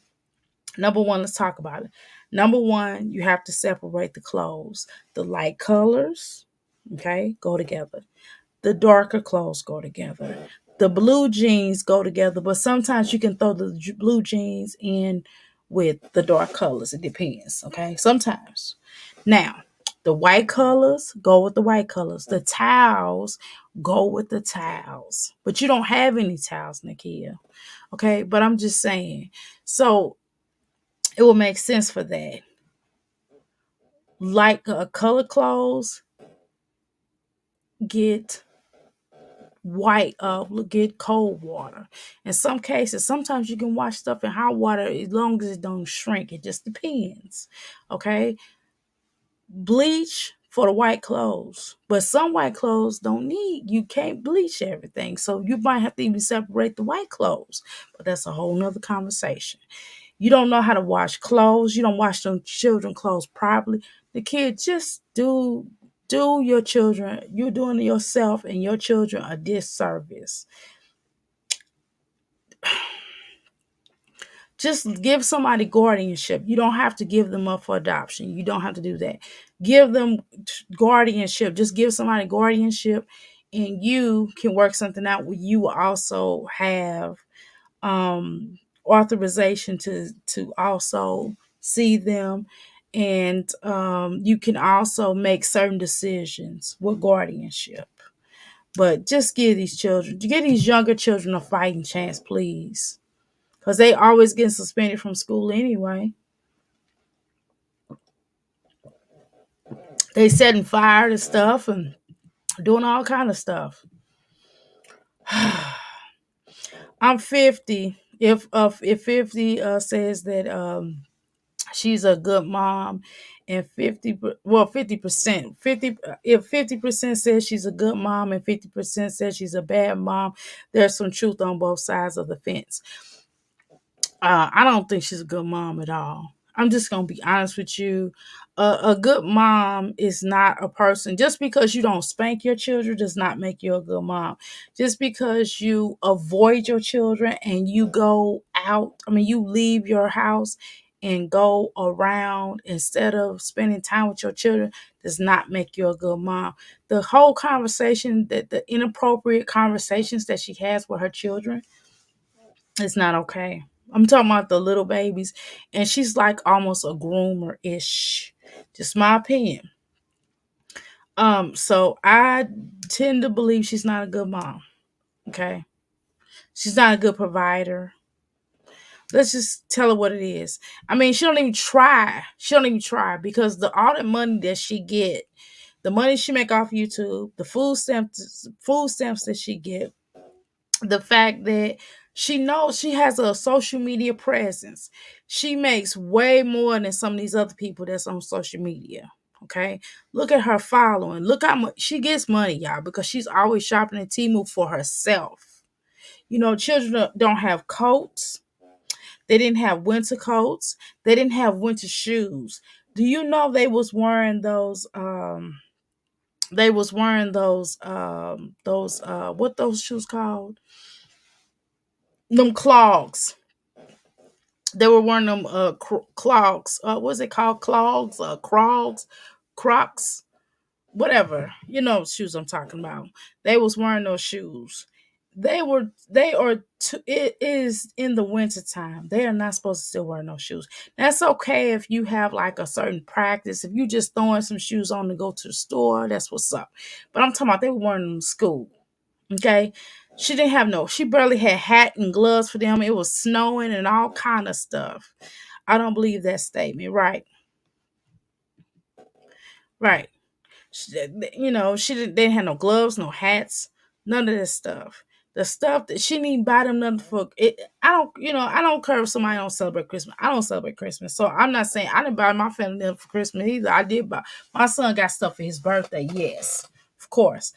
let's talk about it. Number one, you have to separate the clothes. The light colors, okay, go together. The darker clothes go together. The blue jeans go together, but sometimes you can throw the blue jeans in with the dark colors. It depends, okay? Sometimes. Now, the white colors go with the white colors. The towels go with the towels. But you don't have any towels, Nakia, okay? But I'm just saying. So it will make sense for that. Like color clothes get white get cold water. In some cases, sometimes you can wash stuff in hot water as long as it don't shrink. It just depends. Okay. Bleach for the white clothes, but some white clothes you can't bleach everything, so you might have to even separate the white clothes, but that's a whole nother conversation. You don't know how to wash clothes. You don't wash them children clothes properly. The kid, just do your children, you're doing yourself and your children a disservice. Just give somebody guardianship. You don't have to give them up for adoption. You don't have to do that. Give them guardianship. Just give somebody guardianship, and you can work something out where you also have authorization to also see them, and you can also make certain decisions with guardianship. But just give these younger children a fighting chance, please, because they always get suspended from school anyway. They setting fire to stuff and doing all kind of stuff. I'm 50. If 50 says that she's a good mom, and 50%, if 50% says she's a good mom and 50% says she's a bad mom, there's some truth on both sides of the fence. I don't think she's a good mom at all. I'm just gonna be honest with you. A good mom is not a person. Just because you don't spank your children does not make you a good mom. Just because you avoid your children and you go out, you leave your house and go around instead of spending time with your children, does not make you a good mom. The whole conversation, the inappropriate conversations that she has with her children, is not okay. I'm talking about the little babies, and she's like almost a groomer-ish. Just my opinion. So I tend to believe she's not a good mom. Okay. She's not a good provider. Let's just tell her what it is. She don't even try. She don't even try, because all the money that she get, the money she make off YouTube, the food stamps that she get, the fact that she knows she has a social media presence. She makes way more than some of these other people that's on social media. Okay. Look at her following. Look how much she gets money, y'all, because she's always shopping at Temu for herself. Children don't have coats. They didn't have winter coats. They didn't have winter shoes. Do you know they was wearing those what those shoes called? Them clogs. They were wearing them clogs. What's it called? Clogs, Crocs, whatever. You know what shoes I'm talking about. They was wearing those shoes. it is in the winter time. They are not supposed to still wear no shoes. That's okay if you have like a certain practice. If you just throwing some shoes on to go to the store, that's what's up. But I'm talking about they were wearing them in school. Okay. She barely had hat and gloves for them. It was snowing and all kind of stuff. I don't believe that statement. Right. Right. She didn't have no gloves, no hats, none of this stuff. The stuff that she didn't buy them nothing for it. I don't care if somebody don't celebrate Christmas. I don't celebrate Christmas. So I'm not saying I didn't buy my family nothing for Christmas either. I did buy my son got stuff for his birthday, yes, of course.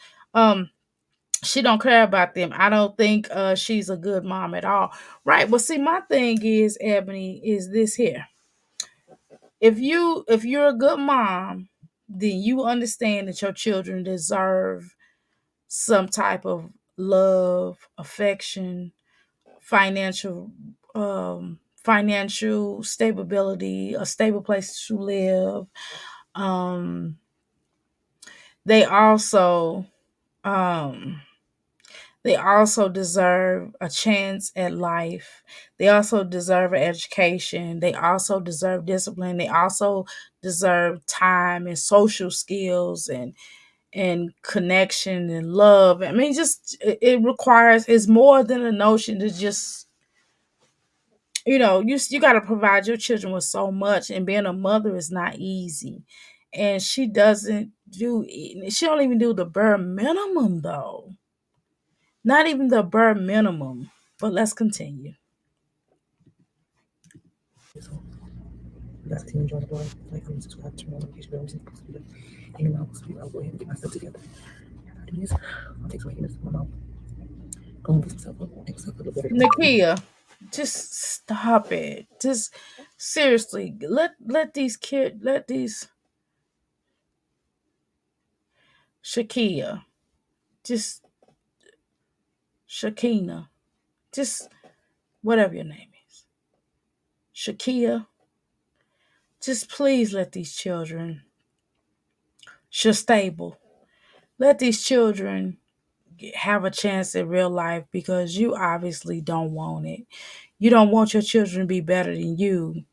She don't care about them. I don't think she's a good mom at all. Right. Well, see, my thing is, Ebony, is this here. If you're a good mom, then you understand that your children deserve some type of love, affection, financial financial stability, a stable place to live. Um they also um they also deserve a chance at life. They also deserve an education. They also deserve discipline. They also deserve time and social skills and connection and love. I mean, just it requires it's more than a notion to just you got to provide your children with so much, and being a mother is not easy. And she don't even do the bare minimum though. Not even the bare minimum. But let's continue. So you guys continue enjoying the blog. Like, comment, subscribe, turn on notification bell. And I'll go ahead and get myself together. I do this. I'll take some minutes with my mouth. Go and get myself up. Make myself a little better. Nakia, just stop it. Just seriously, let these Shakia, just Shakina, just whatever your name is, Shakia, just please let these children stable. Let these children have a chance in real life because you obviously don't want it. You don't want your children to be better than you.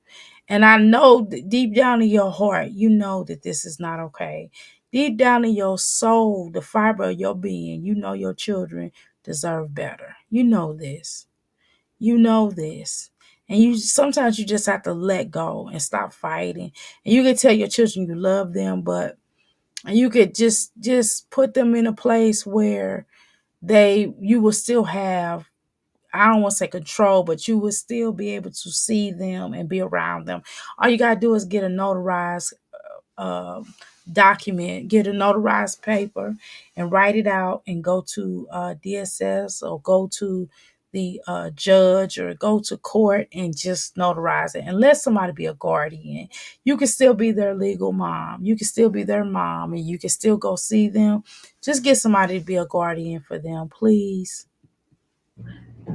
And I know that deep down in your heart, you know that this is not okay. Deep down in your soul, the fiber of your being, you know your children deserve better. You know this. You know this. And you sometimes you just have to let go and stop fighting. And you can tell your children you love them, but you could just put them in a place where you will still have, I don't want to say control, but you will still be able to see them and be around them. All you gotta do is get a notarized uh, document, get a notarized paper, and write it out, and go to DSS or go to the judge or go to court and just notarize it and let somebody be a guardian. You can still be their legal mom. You can still be their mom, and you can still go see them. Just get somebody to be a guardian for them, please.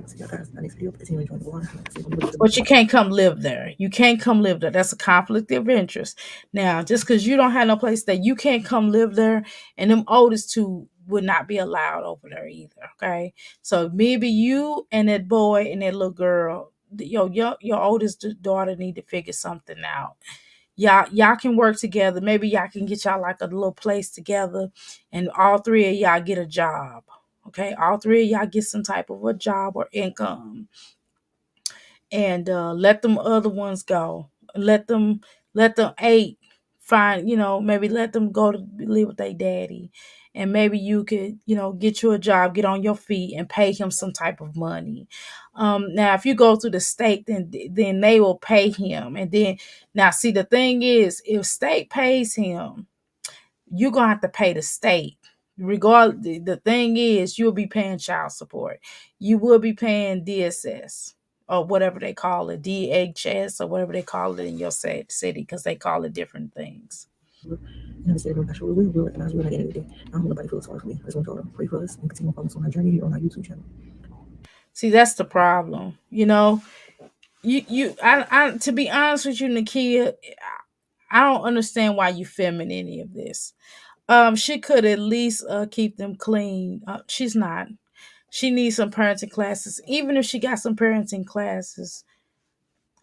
See you guys in the next video. Continue enjoying the blog. But you can't come live there. You can't come live there. That's a conflict of interest. Now, just because you don't have no place that you can't come live there, and them oldest two would not be allowed over there either. Okay, so maybe you and that boy and that little girl, your oldest daughter, need to figure something out. Y'all can work together. Maybe y'all can get y'all like a little place together, and all three of y'all get a job. Okay, all three of y'all get some type of a job or income, and let them other ones go. Let them eight find, maybe let them go to live with their daddy, and maybe you could, get you a job, get on your feet, and pay him some type of money. Now, if you go through the state, then they will pay him, and then now see the thing is, if state pays him, you're gonna have to pay the state. The thing is, you'll be paying child support. You will be paying DSS or whatever they call it, DHS or whatever they call it in your city, because they call it different things. And I said, I'm not sure we will recognize you at the end of the day. I don't want nobody feels sorry for me. I just want y'all to pray for us and continue to focus on our journey here on our YouTube channel. See, that's the problem. I to be honest with you, Nakia, I don't understand why you filming any of this. She could at least keep them clean. She's not. She needs some parenting classes. Even if she got some parenting classes,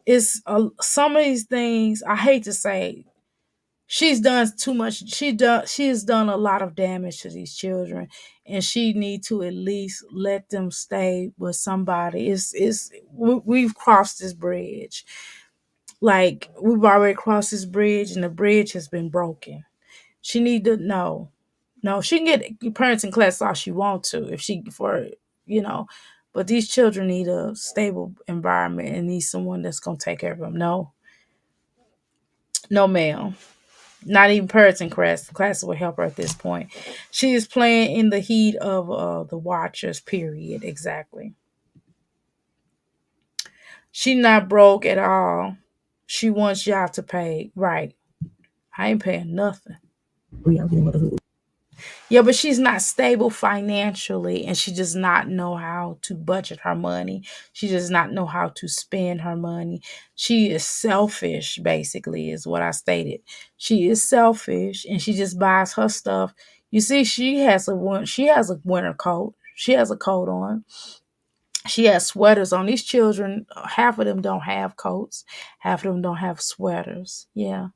it's some of these things. I hate to say, she's done too much. She has done a lot of damage to these children, and she need to at least let them stay with somebody. We've crossed this bridge. Like, we've already crossed this bridge, and the bridge has been broken. She need to know. No, she can get parenting class all she wants to if she for you know, but these children need a stable environment and need someone that's gonna take care of them. No, no, ma'am. Not even parenting class will help her at this point. She is playing in the heat of the Watchers. Period. Exactly. She not broke at all. She wants y'all to pay. Right. I ain't paying nothing. Reality of motherhood. Yeah, but she's not stable financially, and she does not know how to budget her money. She does not know how to spend her money. She is selfish, basically, is what I stated. She is selfish, and she just buys her stuff. You see, she has a winter coat. She has a coat on. She has sweaters on. These children, half of them don't have coats. Half of them don't have sweaters. Yeah.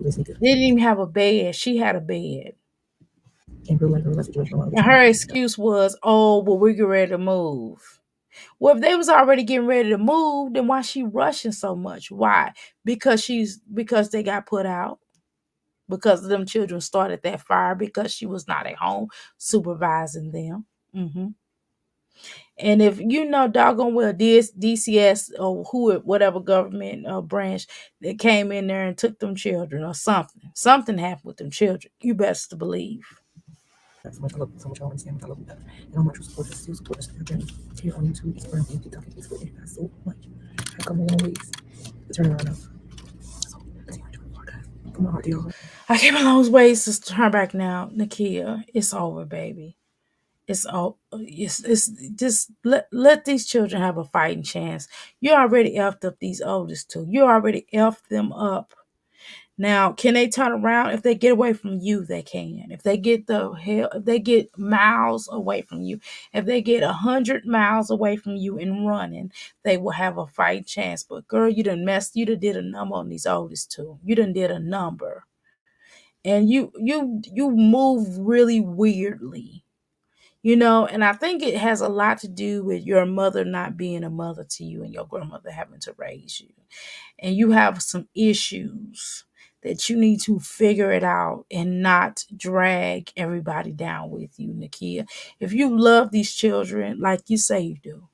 They think They didn't even have a bed. She had a bed. in real life, real life situation, a lot of the And her time. excuse was, "Oh, well, we're getting ready to move." Well, if they was already getting ready to move, then why she rushing so much? Why? Because they got put out. Because them children started that fire. Because she was not at home supervising them. And if you know doggone well DCS or whatever government branch that came in there and took them children or something happened with them children, you best to believe. So much I love, so much I understand. I love you better. And how much you support us, still support us. Journey here on YouTube, Instagram, and TikTok, and Facebook. Thank you guys so much. I've come a long ways to turn around now. So let's enjoy the podcast. From my heart to your heart. I came a long ways to turn back now, Nakia. It's over, baby. It's all. It's just let these children have a fighting chance. You already effed up these oldest two. You already effed them up. Now, can they turn around? If they get away from you, they can. If they get if they get miles away from you, if they get 100 miles away from you and running, they will have a fight chance. But girl, you done did a number on these oldest two. You done did a number, and you move really weirdly. And I think it has a lot to do with your mother not being a mother to you and your grandmother having to raise you. And you have some issues that you need to figure it out and not drag everybody down with you, Nakia. If you love these children like you say you do,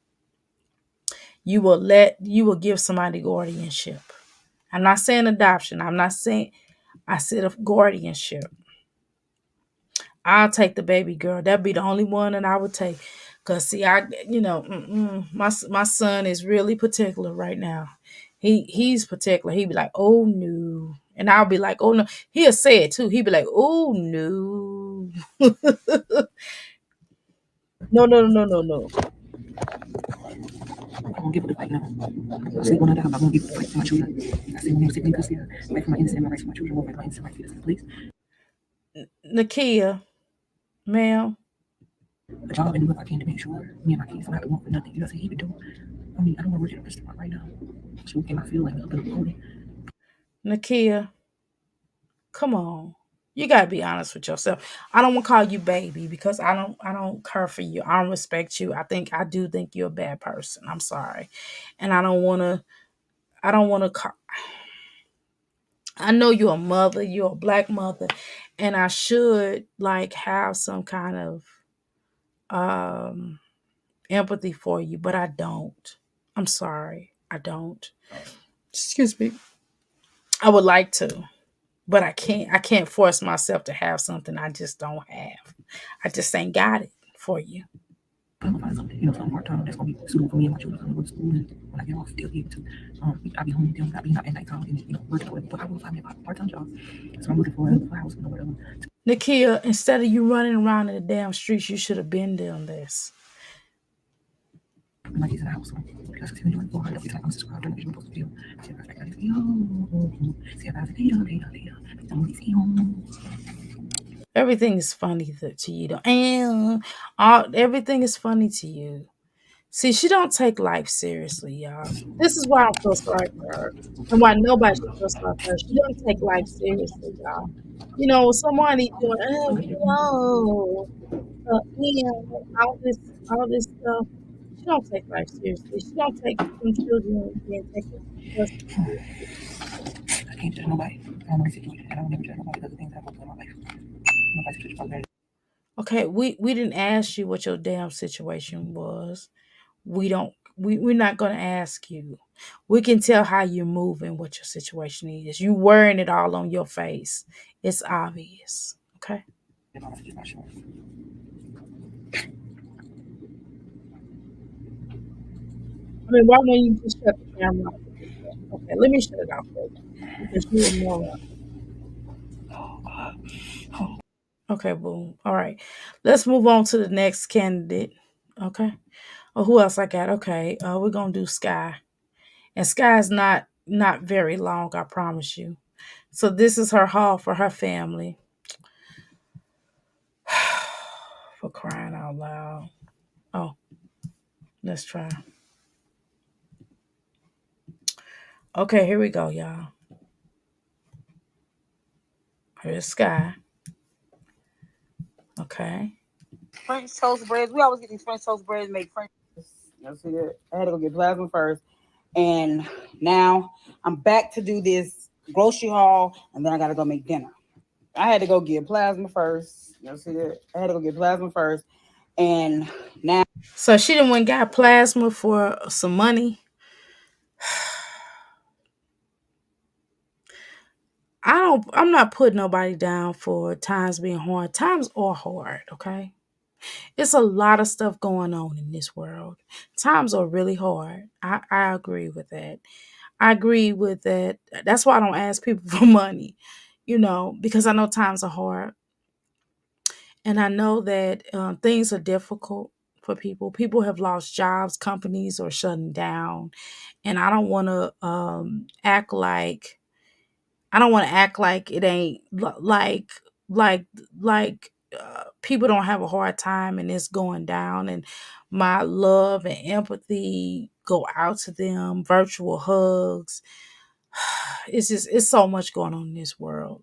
you will give somebody guardianship. I'm not saying adoption. I said of guardianship. I'll take the baby girl. That'd be the only one that I would take. Cause see, my son is really particular right now. He's particular. He'd be like, "Oh no," and I'll be like, "Oh no." He'll say it too. He'd be like, "Oh no." No, no, no, no, no. I'm gonna give it a fight now. I sleep on that. I'm gonna give it a fight for my children. I say when I'm sick in Chrissy, fight for my innocent, my rights for my children, won't fight for my innocent rights for this police. Nakia, ma'am. A job and do what I can to make sure me and my kids don't have to want for nothing. You know what he would do. I mean, I don't want to work at a restaurant right now. So can I feel like a little pony? Nakia, come on. You gotta be honest with yourself. I don't want to call you baby because I don't care for you. I don't respect you. I do think you're a bad person. I'm sorry. And I don't wanna call, I know you're a mother, you're a black mother, and I should like have some kind of empathy for you, but I don't. I'm sorry. I don't. Excuse me. I would like to, but I can't. I can't force myself to have something I just don't have. I just ain't got it for you. I'm gonna find something, something part time that's gonna be suitable for me and my children. I'm gonna go to school and when I get off, still be able to. I'll be home with them, not being out at nighttime and working for it. But I will find me a part time job. So I'm looking for a house, whatever. Nakia, instead of you running around in the damn streets, you should have been doing this. My kids in the house, so because it's doing for her. It's like I'm subscribed to the visual post video. See if I like that. See if I like that. Everything is funny to you, though. And everything is funny to you. See, she don't take life seriously, y'all. This is why I feel sorry for her, and why nobody should feel sorry for her. She don't take life seriously, y'all. You know, somebody doing, all this stuff. She don't take life seriously. She don't take some children being taken custody seriously. I can't judge nobody. I don't know the situation. I don't never judge nobody because of things that happen in my life. Nobody's situation probably better. Okay, we didn't ask you what your damn situation was. We're not gonna ask you. We can tell how you're moving, what your situation is. You wearing it all on your face. It's obvious. Okay. I'm just not sure. I mean, why wouldn't you just shut the camera off? Okay, let me shut it off for you because you a moron. Oh God. Okay, boom. All right. Let's move on to the next candidate. Okay. Oh, who else I got? Okay. We're gonna do Sky. And Sky's not very long, I promise you. So this is her haul for her family. For crying out loud. Oh, let's try. Okay, here we go, y'all. Here's Sky. Okay. French toast breads. We always get these French toast breads, make French. You see that? I had to go get plasma first. And now I'm back to do this grocery haul, and then I got to go make dinner. I had to go get plasma first. You see that? I had to go get plasma first. And now. So she done went got plasma for some money. I'm not putting nobody down for times being hard. Times are hard, okay? It's a lot of stuff going on in this world. Times are really hard. I agree with that. I agree with that. That's why I don't ask people for money, because I know times are hard. And I know that things are difficult for people. People have lost jobs, companies are shutting down. And I don't want to act like it ain't like people don't have a hard time and it's going down, and my love and empathy go out to them, virtual hugs. It's so much going on in this world,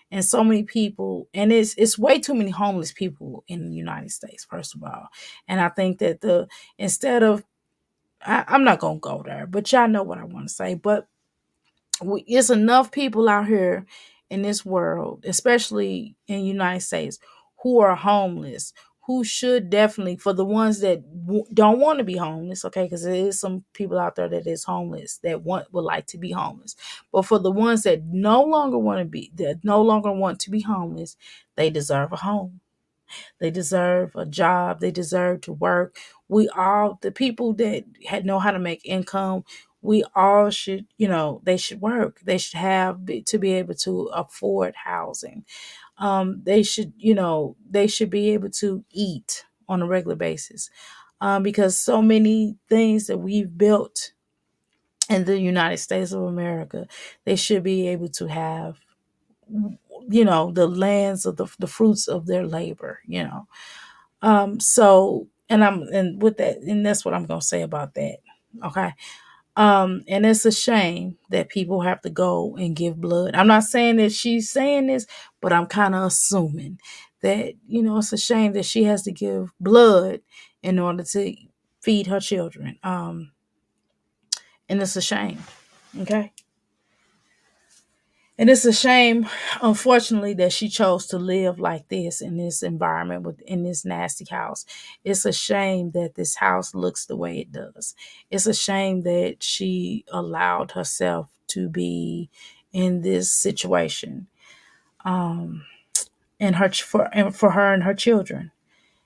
and so many people, and it's way too many homeless people in the United States, first of all. And I think that instead of I'm not gonna go there, but y'all know what I want to say. But it's enough people out here in this world, especially in the United States, who are homeless, who should definitely, for the ones that don't want to be homeless, okay, because there is some people out there that is homeless that would like to be homeless, but for the ones that no longer want to be homeless, they deserve a home. They deserve a job. They deserve to work. The people that know how to make income, we all should, they should work. They should to be able to afford housing. They should be able to eat on a regular basis. Because so many things that we've built in the United States of America, they should be able to have, the lands of the fruits of their labor. So, and with that, and that's what I'm gonna say about that. Okay. And it's a shame that people have to go and give blood. I'm not saying that she's saying this, but I'm kind of assuming that, it's a shame that she has to give blood in order to feed her children. And it's a shame. Okay. And it's a shame, unfortunately, that she chose to live like this in this environment in this nasty house. It's a shame that this house looks the way it does. It's a shame that she allowed herself to be in this situation, and for her and her children,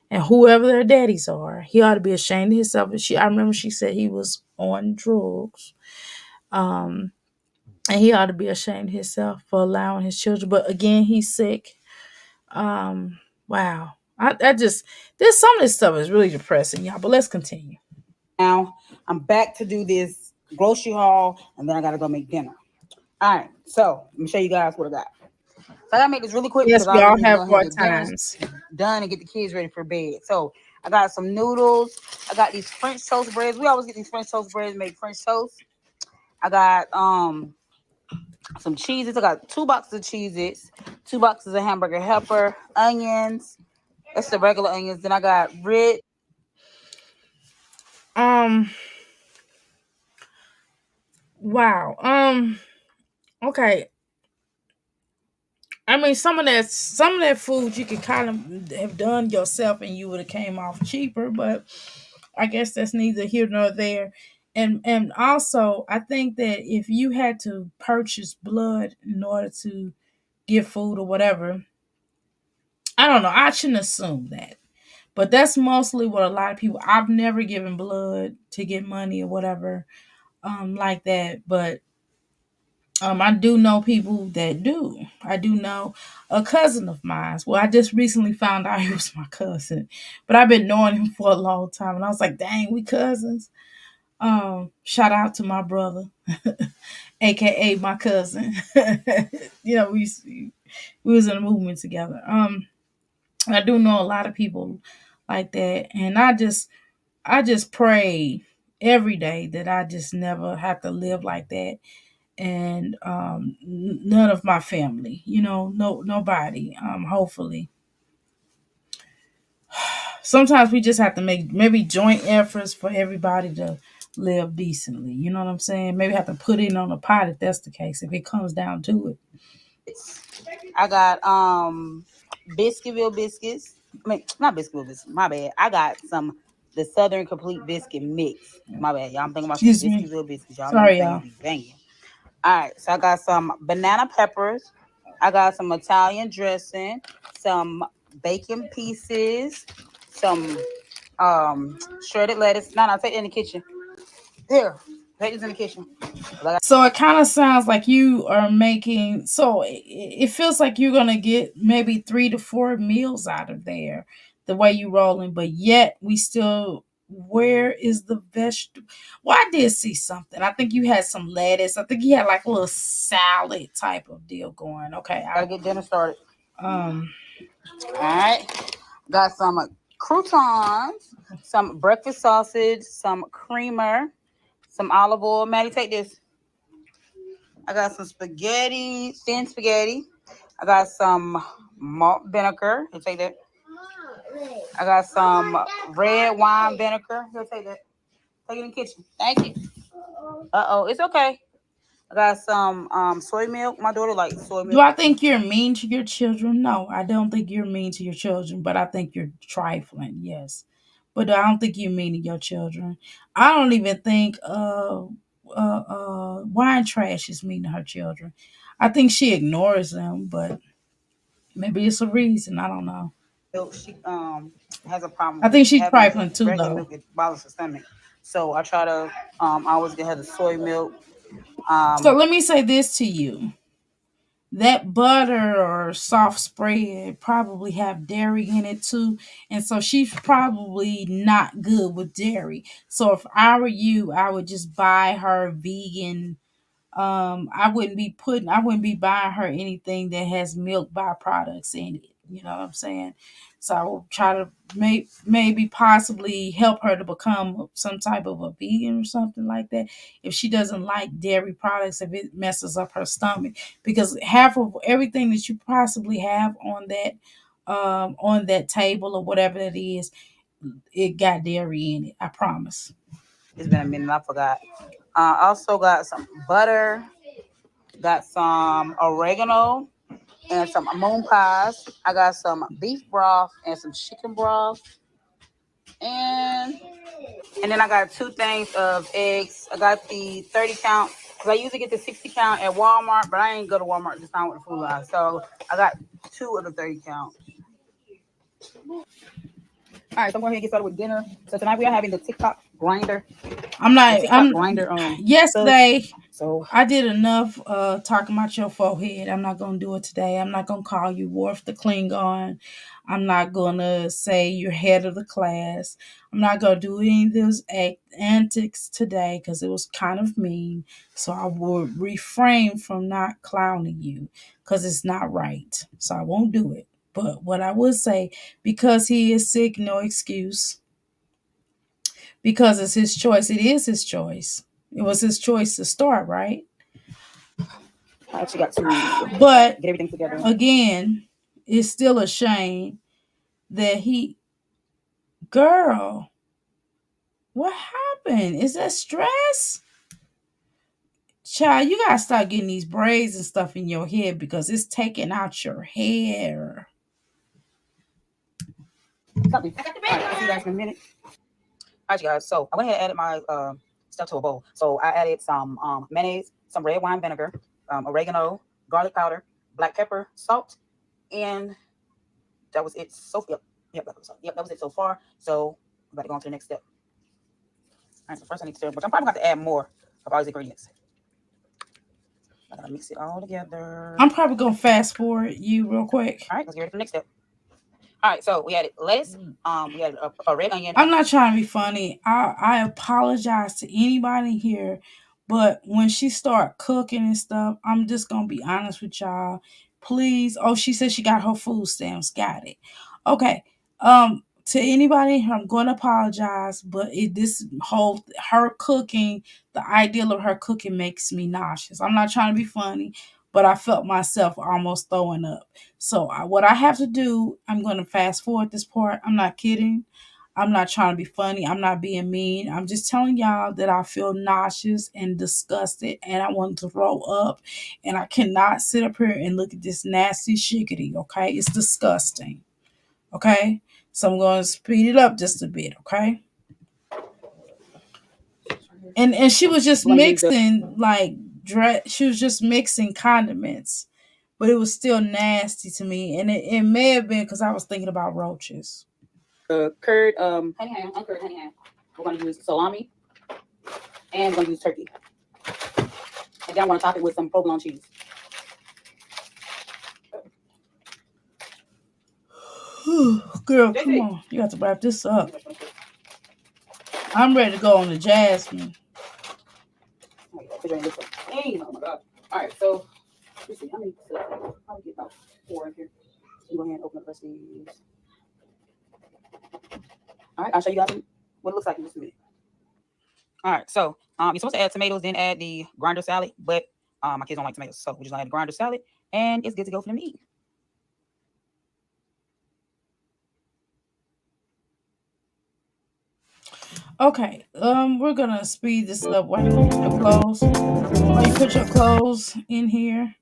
and whoever their daddies are. He ought to be ashamed of himself. I remember she said he was on drugs. And he ought to be ashamed of himself for allowing his children. But again, he's sick. Wow. I just, there's some of this stuff is really depressing, y'all. But let's continue. Now I'm back to do this grocery haul, and then I got to go make dinner. All right. So let me show you guys what I got. I gotta make this really quick Yes, because I we really all need to have go ahead and hard get dinner times. done and get the kids ready for bed. So I got some noodles. I got these French toast breads. We always get these French toast breads, make French toast. I got some cheeses. I got 2 boxes of cheeses, 2 boxes of hamburger helper, onions. That's the regular onions. Then I got red. Um, wow. Okay. I mean, some of that food you could kind of have done yourself, and you would have came off cheaper. But I guess that's neither here nor there. And also, I think that if you had to purchase blood in order to get food or whatever, I don't know. I shouldn't assume that. But that's mostly what a lot of people. I've never given blood to get money or whatever, like that. But I do know people that do. I do know a cousin of mine. Well, I just recently found out he was my cousin, but I've been knowing him for a long time, and I was like, "Dang, we cousins." Shout out to my brother, aka my cousin. We was in a movement together. I do know a lot of people like that, and I just pray every day that I just never have to live like that, and none of my family, no nobody. Hopefully, sometimes we just have to make maybe joint efforts for everybody to live decently. You know what I'm saying? Maybe have to put in on a pot if that's the case. If it comes down to it. I got Biscuitville biscuits. I mean, not Biscuitville biscuits. My bad. I got some the Southern Complete Biscuit mix. My bad, y'all. I'm thinking about some Excuse me. Biscuitville biscuits. Y'all know them Sorry, things y'all. be banging. All right, so I got some banana peppers. I got some Italian dressing, some bacon pieces, some shredded lettuce. No, take it in the kitchen. Here, take this in the kitchen. So it kind of sounds like you are making. So it feels like you're gonna get maybe 3 to 4 meals out of there, the way you rolling. But yet we still. Where is the vegetable? Well, I did see something. I think you had some lettuce. I think you had like a little salad type of deal going. Okay, Gotta get dinner started. um, All right, got some croutons, some breakfast sausage, some creamer, some olive oil. Maddie, take this. I got some spaghetti, thin spaghetti. I got some malt vinegar. You take that. I got some red wine vinegar. Here, take that. Take it in the kitchen. Thank you. It's okay. I got some soy milk. My daughter likes soy do milk. I think you're mean to your children? No, I don't think you're mean to your children, but I think you're trifling. Yes, but I don't think you're mean to your children. I don't even think wine trash is mean to her children. I think she ignores them, but maybe it's a reason. I don't know. Milk. She has a problem I with think she's having trifling too, regular though. milk. It bothers her stomach. So I try to always get her the soy milk. So Um, let me say this to you: that butter or soft spread probably have dairy in it too, and so she's probably not good with dairy. So if I were you, I would just buy her vegan. I wouldn't be buying her anything that has milk byproducts in it. You know what I'm saying? So I will try to maybe possibly help her to become some type of a vegan or something like that. If she doesn't like dairy products, if it messes up her stomach, because half of everything that you possibly have on that table or whatever that is, it got dairy in it. I promise. it's been a minute. I forgot. Also got some butter. Got some oregano and some moon pies. I got some beef broth and some chicken broth. And and then I got 2 things of eggs. I got the 30 count because I usually get the 60 count at Walmart, but I ain't go to Walmart this time with the food line. So I got 2 of the 30 count. All right, so I'm going to get started with dinner. So tonight we are having the TikTok grinder. I'm The not. TikTok I'm grinder subs. yesterday. So I did enough talking about your forehead. I'm not gonna do it today. I'm not gonna call you Worf the Klingon. I'm not gonna say you're head of the class. I'm not gonna do any of those antics today because it was kind of mean. So I will refrain from not clowning you because it's not right. So I won't do it. But what I would say, because he is sick, no excuse. Because it's his choice. It is his choice. It was his choice to start, right? I actually got to But get everything together. again, it's still a shame that he, girl, what happened? Is that stress? Child, you gotta start getting these braids and stuff in your head because it's taking out your hair. Something. All right, see you guys in a minute. All right, you guys. So I went ahead and added my stuff to a bowl. So I added some mayonnaise, some red wine vinegar, oregano, garlic powder, black pepper, salt, and that was it. So yep, that was it so far. So I'm about to go on to the next step. All right, so first I need to stir, but I'm probably going to add more of all these ingredients. I gotta mix it all together. I'm probably gonna fast forward you real quick. All right, let's get ready for the next step. All right, so we added lettuce. We added a red onion. I'm not trying to be funny. I apologize to anybody here, but when she start cooking and stuff, I'm just gonna be honest with y'all. Please. Oh, she said she got her food stamps. Got it. Okay. To anybody here, I'm going to apologize, but this whole her cooking, the ideal of her cooking makes me nauseous. I'm not trying to be funny, but I felt myself almost throwing up. So what I have to do, I'm going to fast forward this part. I'm not kidding. I'm not trying to be funny. I'm not being mean. I'm just telling y'all that I feel nauseous and disgusted and I want to throw up. And I cannot sit up here and look at this nasty shiggity, okay? It's disgusting, okay? So I'm going to speed it up just a bit, okay? And she was just mixing she was just mixing condiments, but it was still nasty to me. And it may have been because I was thinking about roaches. Curd, honey ham, uncurd honey ham. We're going to use salami, and we're going to use turkey. And then I'm going to top it with some provolone cheese. Girl, come on. You have to wrap this up. I'm ready to go on the jasmine. Oh my God. All right, so let's see. How many? I'll get about 4 in here. So go ahead and open up the rest of these. All right, I'll show you guys what it looks like in just a minute. All right, so you're supposed to add tomatoes, then add the grinder salad, but my kids don't like tomatoes, so we're just gonna add the grinder salad, and it's good to go for them to eat. Okay, we're gonna speed this up while you put your clothes. While you put your clothes in here,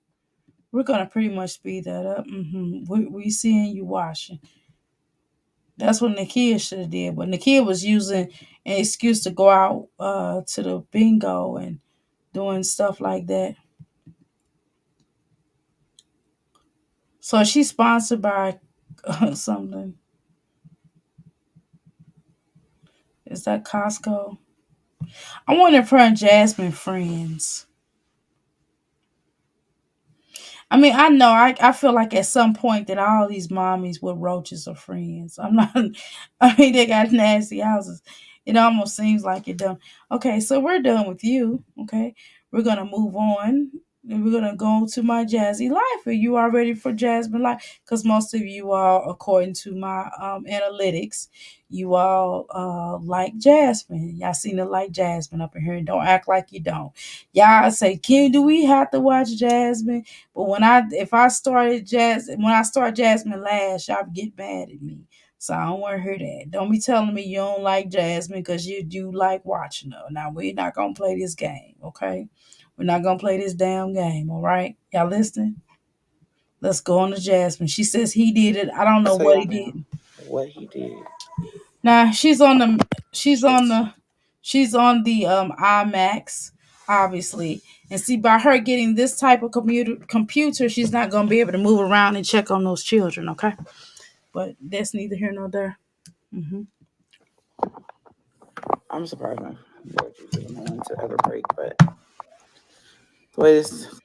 we're gonna pretty much speed that up. We seeing you washing. That's what NIKA should have did, but NIKA was using an excuse to go out to the bingo and doing stuff like that. So she's sponsored by something. Is that Costco? I wonder if her and Jasmine friends. I mean, I know I feel like at some point that all these mommies with roaches are friends. I'm not. I mean, they got nasty houses. It almost seems like it done. Okay, so we're done with you. Okay, we're gonna move on. And we're gonna go to my Jazzy life. Are you all ready for Jasmine life? Because most of you all, according to my analytics, you all like Jasmine. Y'all seem to like Jasmine up in here. And don't act like you don't. Y'all say, Kim, do we have to watch Jasmine? But when I start Jasmine last, y'all get mad at me. So I don't want to hear that. Don't be telling me you don't like Jasmine because you do like watching her. Now we're not gonna play this game, okay? We're not gonna play this damn game, all right? Y'all listening? Let's go on to Jasmine. She says he did it. I don't know what he did. What he did. Now she's on the IMAX, obviously. And see, by her getting this type of computer, she's not gonna be able to move around and check on those children, okay? But that's neither here nor there. I'm surprised my allergies didn't want to ever break, but Of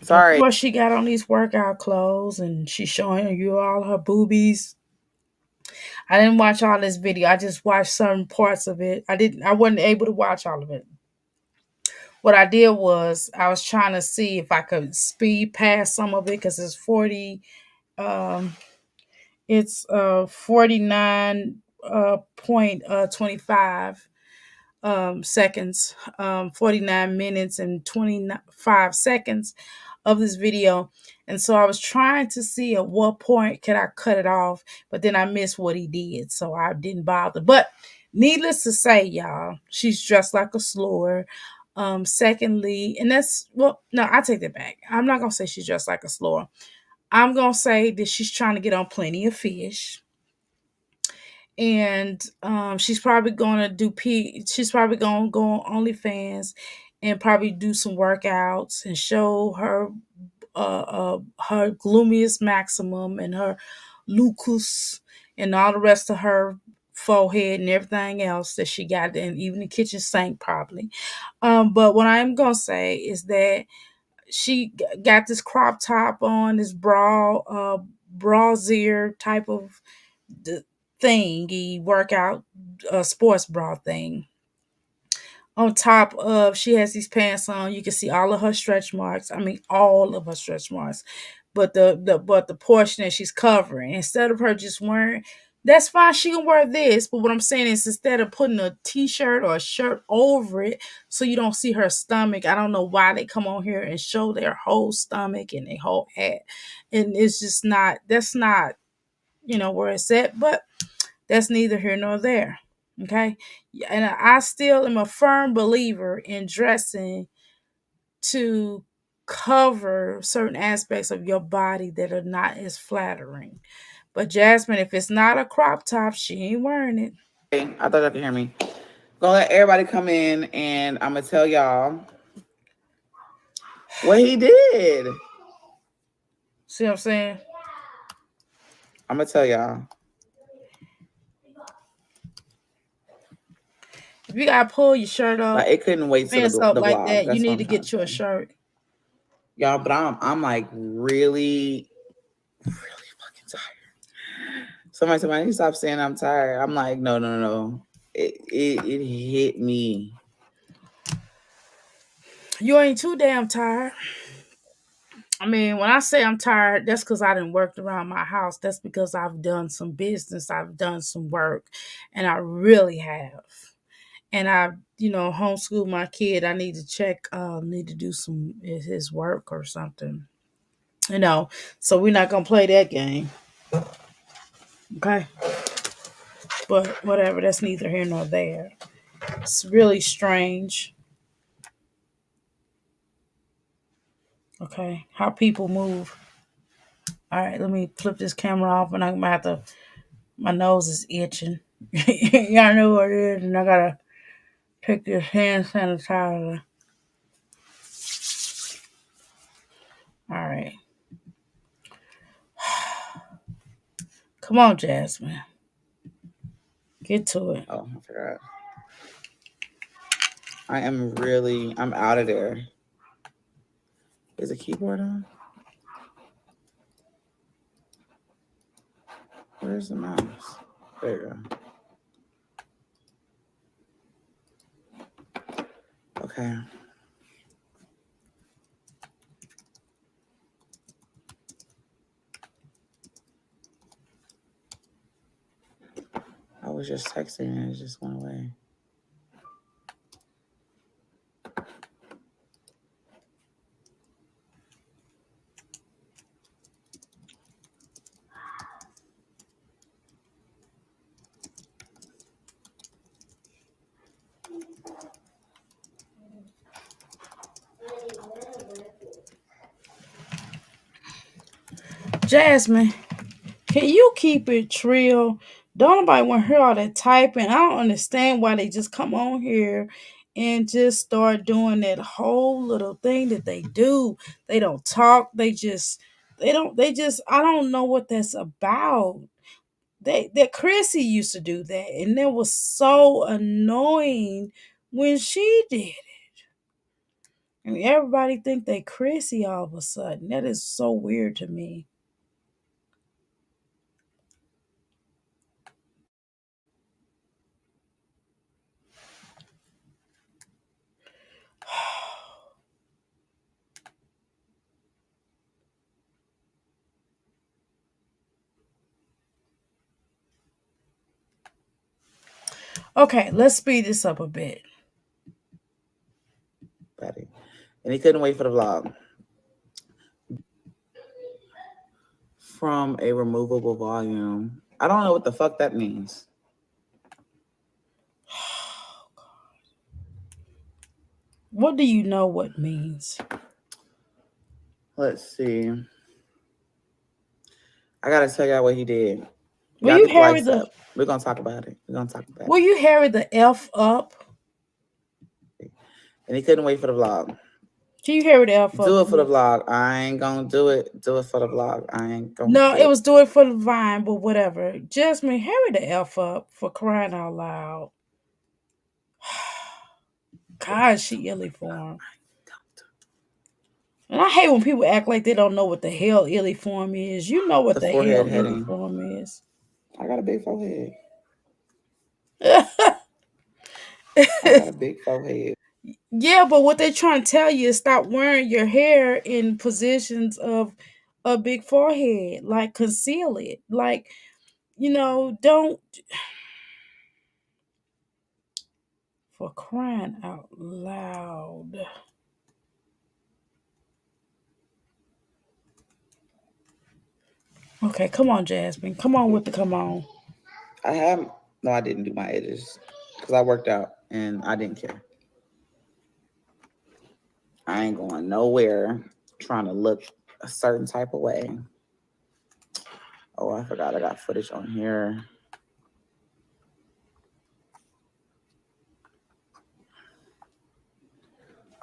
Sorry. course, she got on these workout clothes and she's showing you all her boobies. I didn't watch all this video. I just watched certain parts of it. I wasn't able to watch all of it. What I did was I was trying to see if I could speed past some of it because um it's 49 point 25 seconds, 49 minutes and 25 seconds of this video. And so I was trying to see at what point could I cut it off, but then I missed what he did, so I didn't bother. But needless to say, y'all, she's dressed like a slur. Secondly, and that's, well, no, I take that back. I'm not gonna say she's dressed like a slur. I'm gonna say that she's trying to get on plenty of fish. And she's probably gonna she's probably gonna go on OnlyFans and probably do some workouts and show her gloomiest maximum and her lucus and all the rest of her forehead and everything else that she got, and even the kitchen sink probably. But what I'm gonna say is that she got this crop top on, this brassiere type of thingy workout, sports bra thing. On top of, she has these pants on. You can see all of her stretch marks. I mean, all of her stretch marks. But the portion that she's covering, instead of her just wearing, that's fine. She can wear this. But what I'm saying is, instead of putting a t-shirt or a shirt over it, so you don't see her stomach. I don't know why they come on here and show their whole stomach and their whole head, and it's just not. That's not, where it's at. But that's neither here nor there. Okay. And I still am a firm believer in dressing to cover certain aspects of your body that are not as flattering. But Jasmine, if it's not a crop top, she ain't wearing it. Okay, I thought y'all could hear me. Gonna let everybody come in and I'm gonna tell y'all what he did. See what I'm saying? I'm gonna tell y'all. If you gotta pull your shirt up, Like, it couldn't wait till pants the up like vlog. that, you That's what need I'm to trying get to you a say. shirt. Y'all, but I'm like really fucking tired. Somebody told me I need to stop saying I'm tired. I'm like, no. It hit me. You ain't too damn tired. I mean, when I say I'm tired, that's because I didn't work around my house. That's because I've done some business, I've done some work, and I really have. And I, homeschool my kid. I need to check, need to do some his work or something. So we're not gonna play that game. Okay. But whatever, that's neither here nor there. It's really strange. Okay, how people move. All right, let me flip this camera off, and I'm gonna have to. My nose is itching. Y'all know what it is, and I gotta take this hand sanitizer. All right. Come on, Jasmine. Get to it. Oh, I forgot. I'm out of there. Is the keyboard on? Where's the mouse? There you go. Okay. I was just texting and it just went away. Jasmine, can you keep it trill? Don't nobody want to hear all that typing. I don't understand why they just come on here and just start doing that whole little thing that they do. They don't talk. I don't know what that's about. That Chrissy used to do that, and that was so annoying when she did it. And everybody think they Chrissy all of a sudden. That is so weird to me. Okay, let's speed this up a bit. Buddy. And he couldn't wait for the vlog. From a removable volume. I don't know what the fuck that means. What do you know what means? Let's see. I gotta tell y'all what he did. Will you hurry the? We're gonna talk about it. Will you hurry the F up? And he couldn't wait for the vlog. Can you hurry the F up? Do it for the vlog. I ain't gonna do it. Do it for the vlog. I ain't gonna. No, it was do it for the Vine, but whatever. Jasmine, hurry the F up for crying out loud. God, she illy form. And I hate when people act like they don't know what the hell illiform is. You know what the hell illiform is. I got a big forehead. I got a big forehead. Yeah, but what they're trying to tell you is stop wearing your hair in positions of a big forehead. Like, conceal it. Like, don't. For crying out loud. Okay, come on, Jasmine. Come on with the come on. I didn't do my edges because I worked out and I didn't care. I ain't going nowhere trying to look a certain type of way. Oh, I forgot I got footage on here.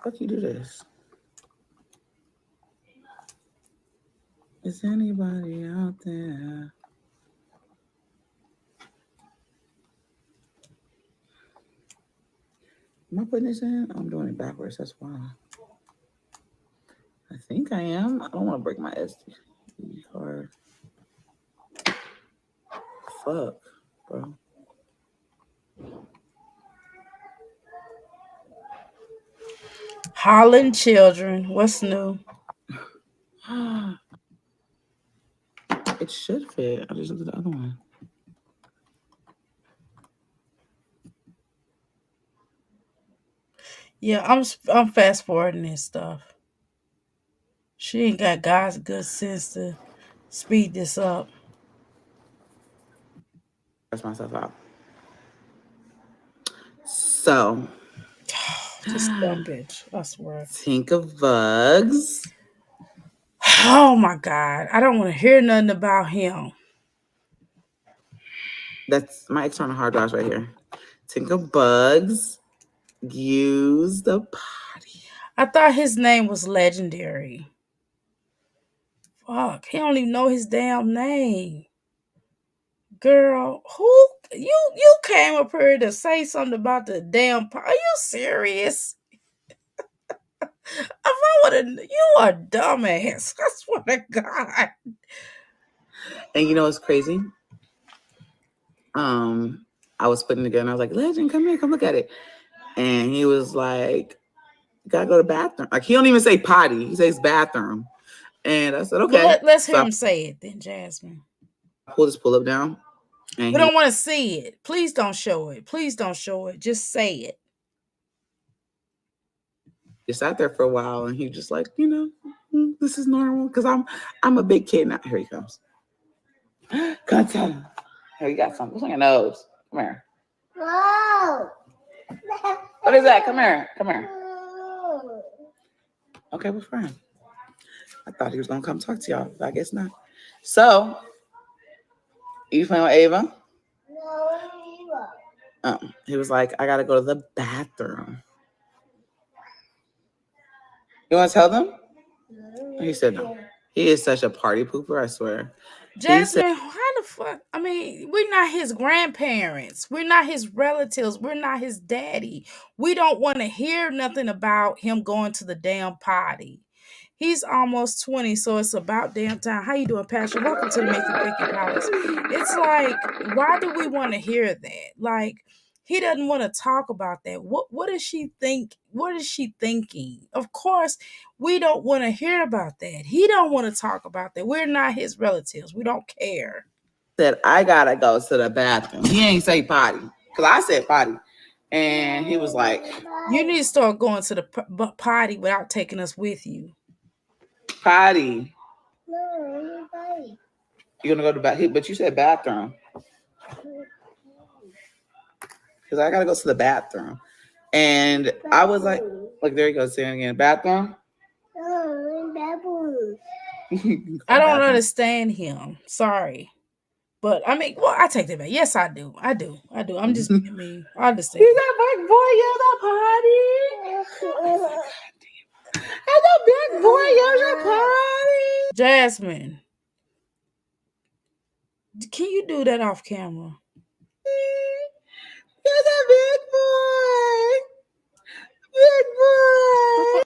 How do you do this? Is anybody out there? Am I putting this in? I'm doing it backwards. That's why. I think I am. I don't want to break my SD card. Fuck, bro. Holland children. What's new? It should fit. I just looked at the other one. Yeah, I'm fast forwarding this stuff. She ain't got God's good sense to speed this up. Press myself out. So, this dumb bitch, I swear. Think of bugs. Oh my God, I don't want to hear nothing about him. That's my external hard drives right here. Think of bugs. Use the potty. I thought his name was Legendary. Fuck, he don't even know his damn name. Girl, who you came up here to say something about the damn Are you serious? If I would have, you are a dumbass. I swear to God. And you know what's crazy? I was putting it together and I was like, Legend, come here, come look at it. And he was like, gotta go to the bathroom. Like, he don't even say potty, he says bathroom. And I said, okay. Well, let's hear him say it then, Jasmine. Pull this pull up down. And we don't want to see it. Please don't show it. Please don't show it. Just say it. Just sat there for a while and he just like, this is normal. Cause I'm a big kid now. Here he comes. Come tell him. Here, you got something. What's on your nose? Come here. Whoa. What is that? Come here. Come here. Okay, we're fine. I thought he was gonna come talk to y'all, but I guess not. So, you playing with Ava? No, he was like, I gotta go to the bathroom. You want to tell them? No. He said no. He is such a party pooper, I swear. Jasmine, how the fuck? I mean, we're not his grandparents. We're not his relatives. We're not his daddy. We don't want to hear nothing about him going to the damn potty. He's almost 20, so it's about damn time. How you doing, Pastor? Welcome to the Make It Picky Palace. It's like, why do we want to hear that? Like, he doesn't want to talk about that. What does she think? What is she thinking? Of course, we don't want to hear about that. He don't want to talk about that. We're not his relatives. We don't care. Said, I gotta go to the bathroom. He ain't say potty. Because I said potty. And he was like, you need to start going to the potty without taking us with you. Potty. No, potty. You're gonna go to bathroom, but you said bathroom. Because I gotta go to the bathroom. And I was like, look, there he goes saying again, bathroom. No, bathroom. I don't understand him. Sorry. But I mean, well, I take that back. Yes, I do. I'm just being mean. I understand. He's that big boy in the potty. And the big boy in the potty. Jasmine, can you do that off camera? He's a big boy. Big boy.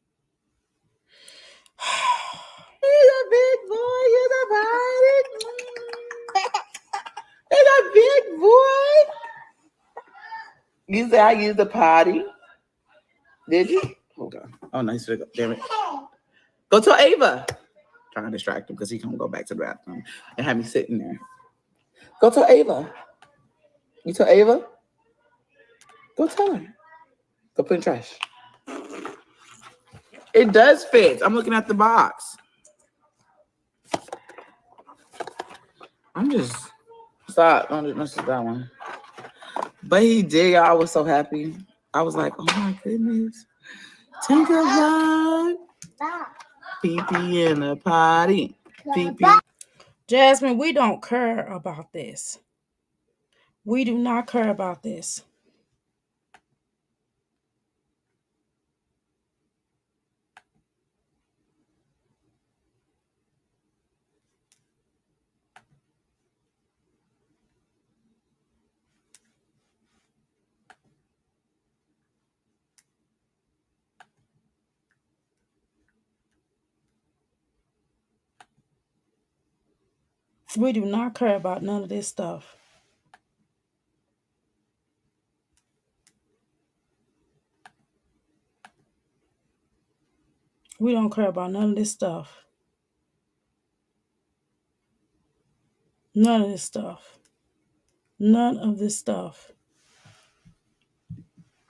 He's a big boy in the potty. He's a big boy. You said I used the potty. Did you? Hold on. Oh, nice. Damn it. Go to Ava. Trying to distract him because he can't go back to the bathroom and have me sitting there. Go to Ava. You tell Ava? Go tell her. Go put in trash. It does fit. I'm looking at the box. I'm just stop. Don't mess with that one. But he did. I was so happy. I was like, oh my goodness. Take a hug. Pee-pee in the potty. Pee-pee. Jasmine, we don't care about this. We do not care about this. We do not care about none of this stuff. We don't care about none of this stuff. None of this stuff. None of this stuff.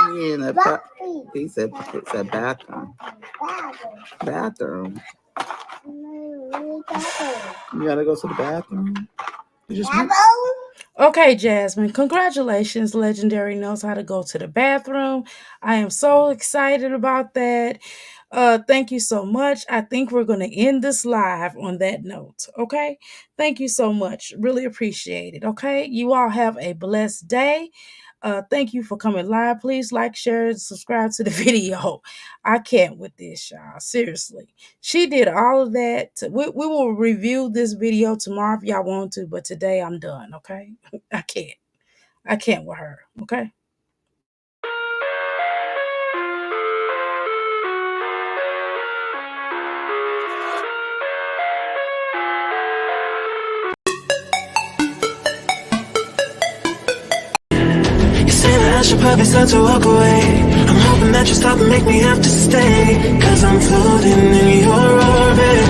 In the he said it's a bathroom. Bathroom. You gotta go to the bathroom. You just Okay, Jasmine, congratulations. Legendary knows how to go to the bathroom. I am so excited about that. Thank you so much. I think we're going to end this live on that note. Okay. Thank you so much. Really appreciate it. Okay. You all have a blessed day. Thank you for coming live. Please like, share, and subscribe to the video. I can't with this, y'all. Seriously. She did all of that. We will review this video tomorrow if y'all want to, but today I'm done, okay? I can't with her, okay? I should probably start to walk away. I'm hoping that you stop and make me have to stay. Cause I'm floating in your orbit.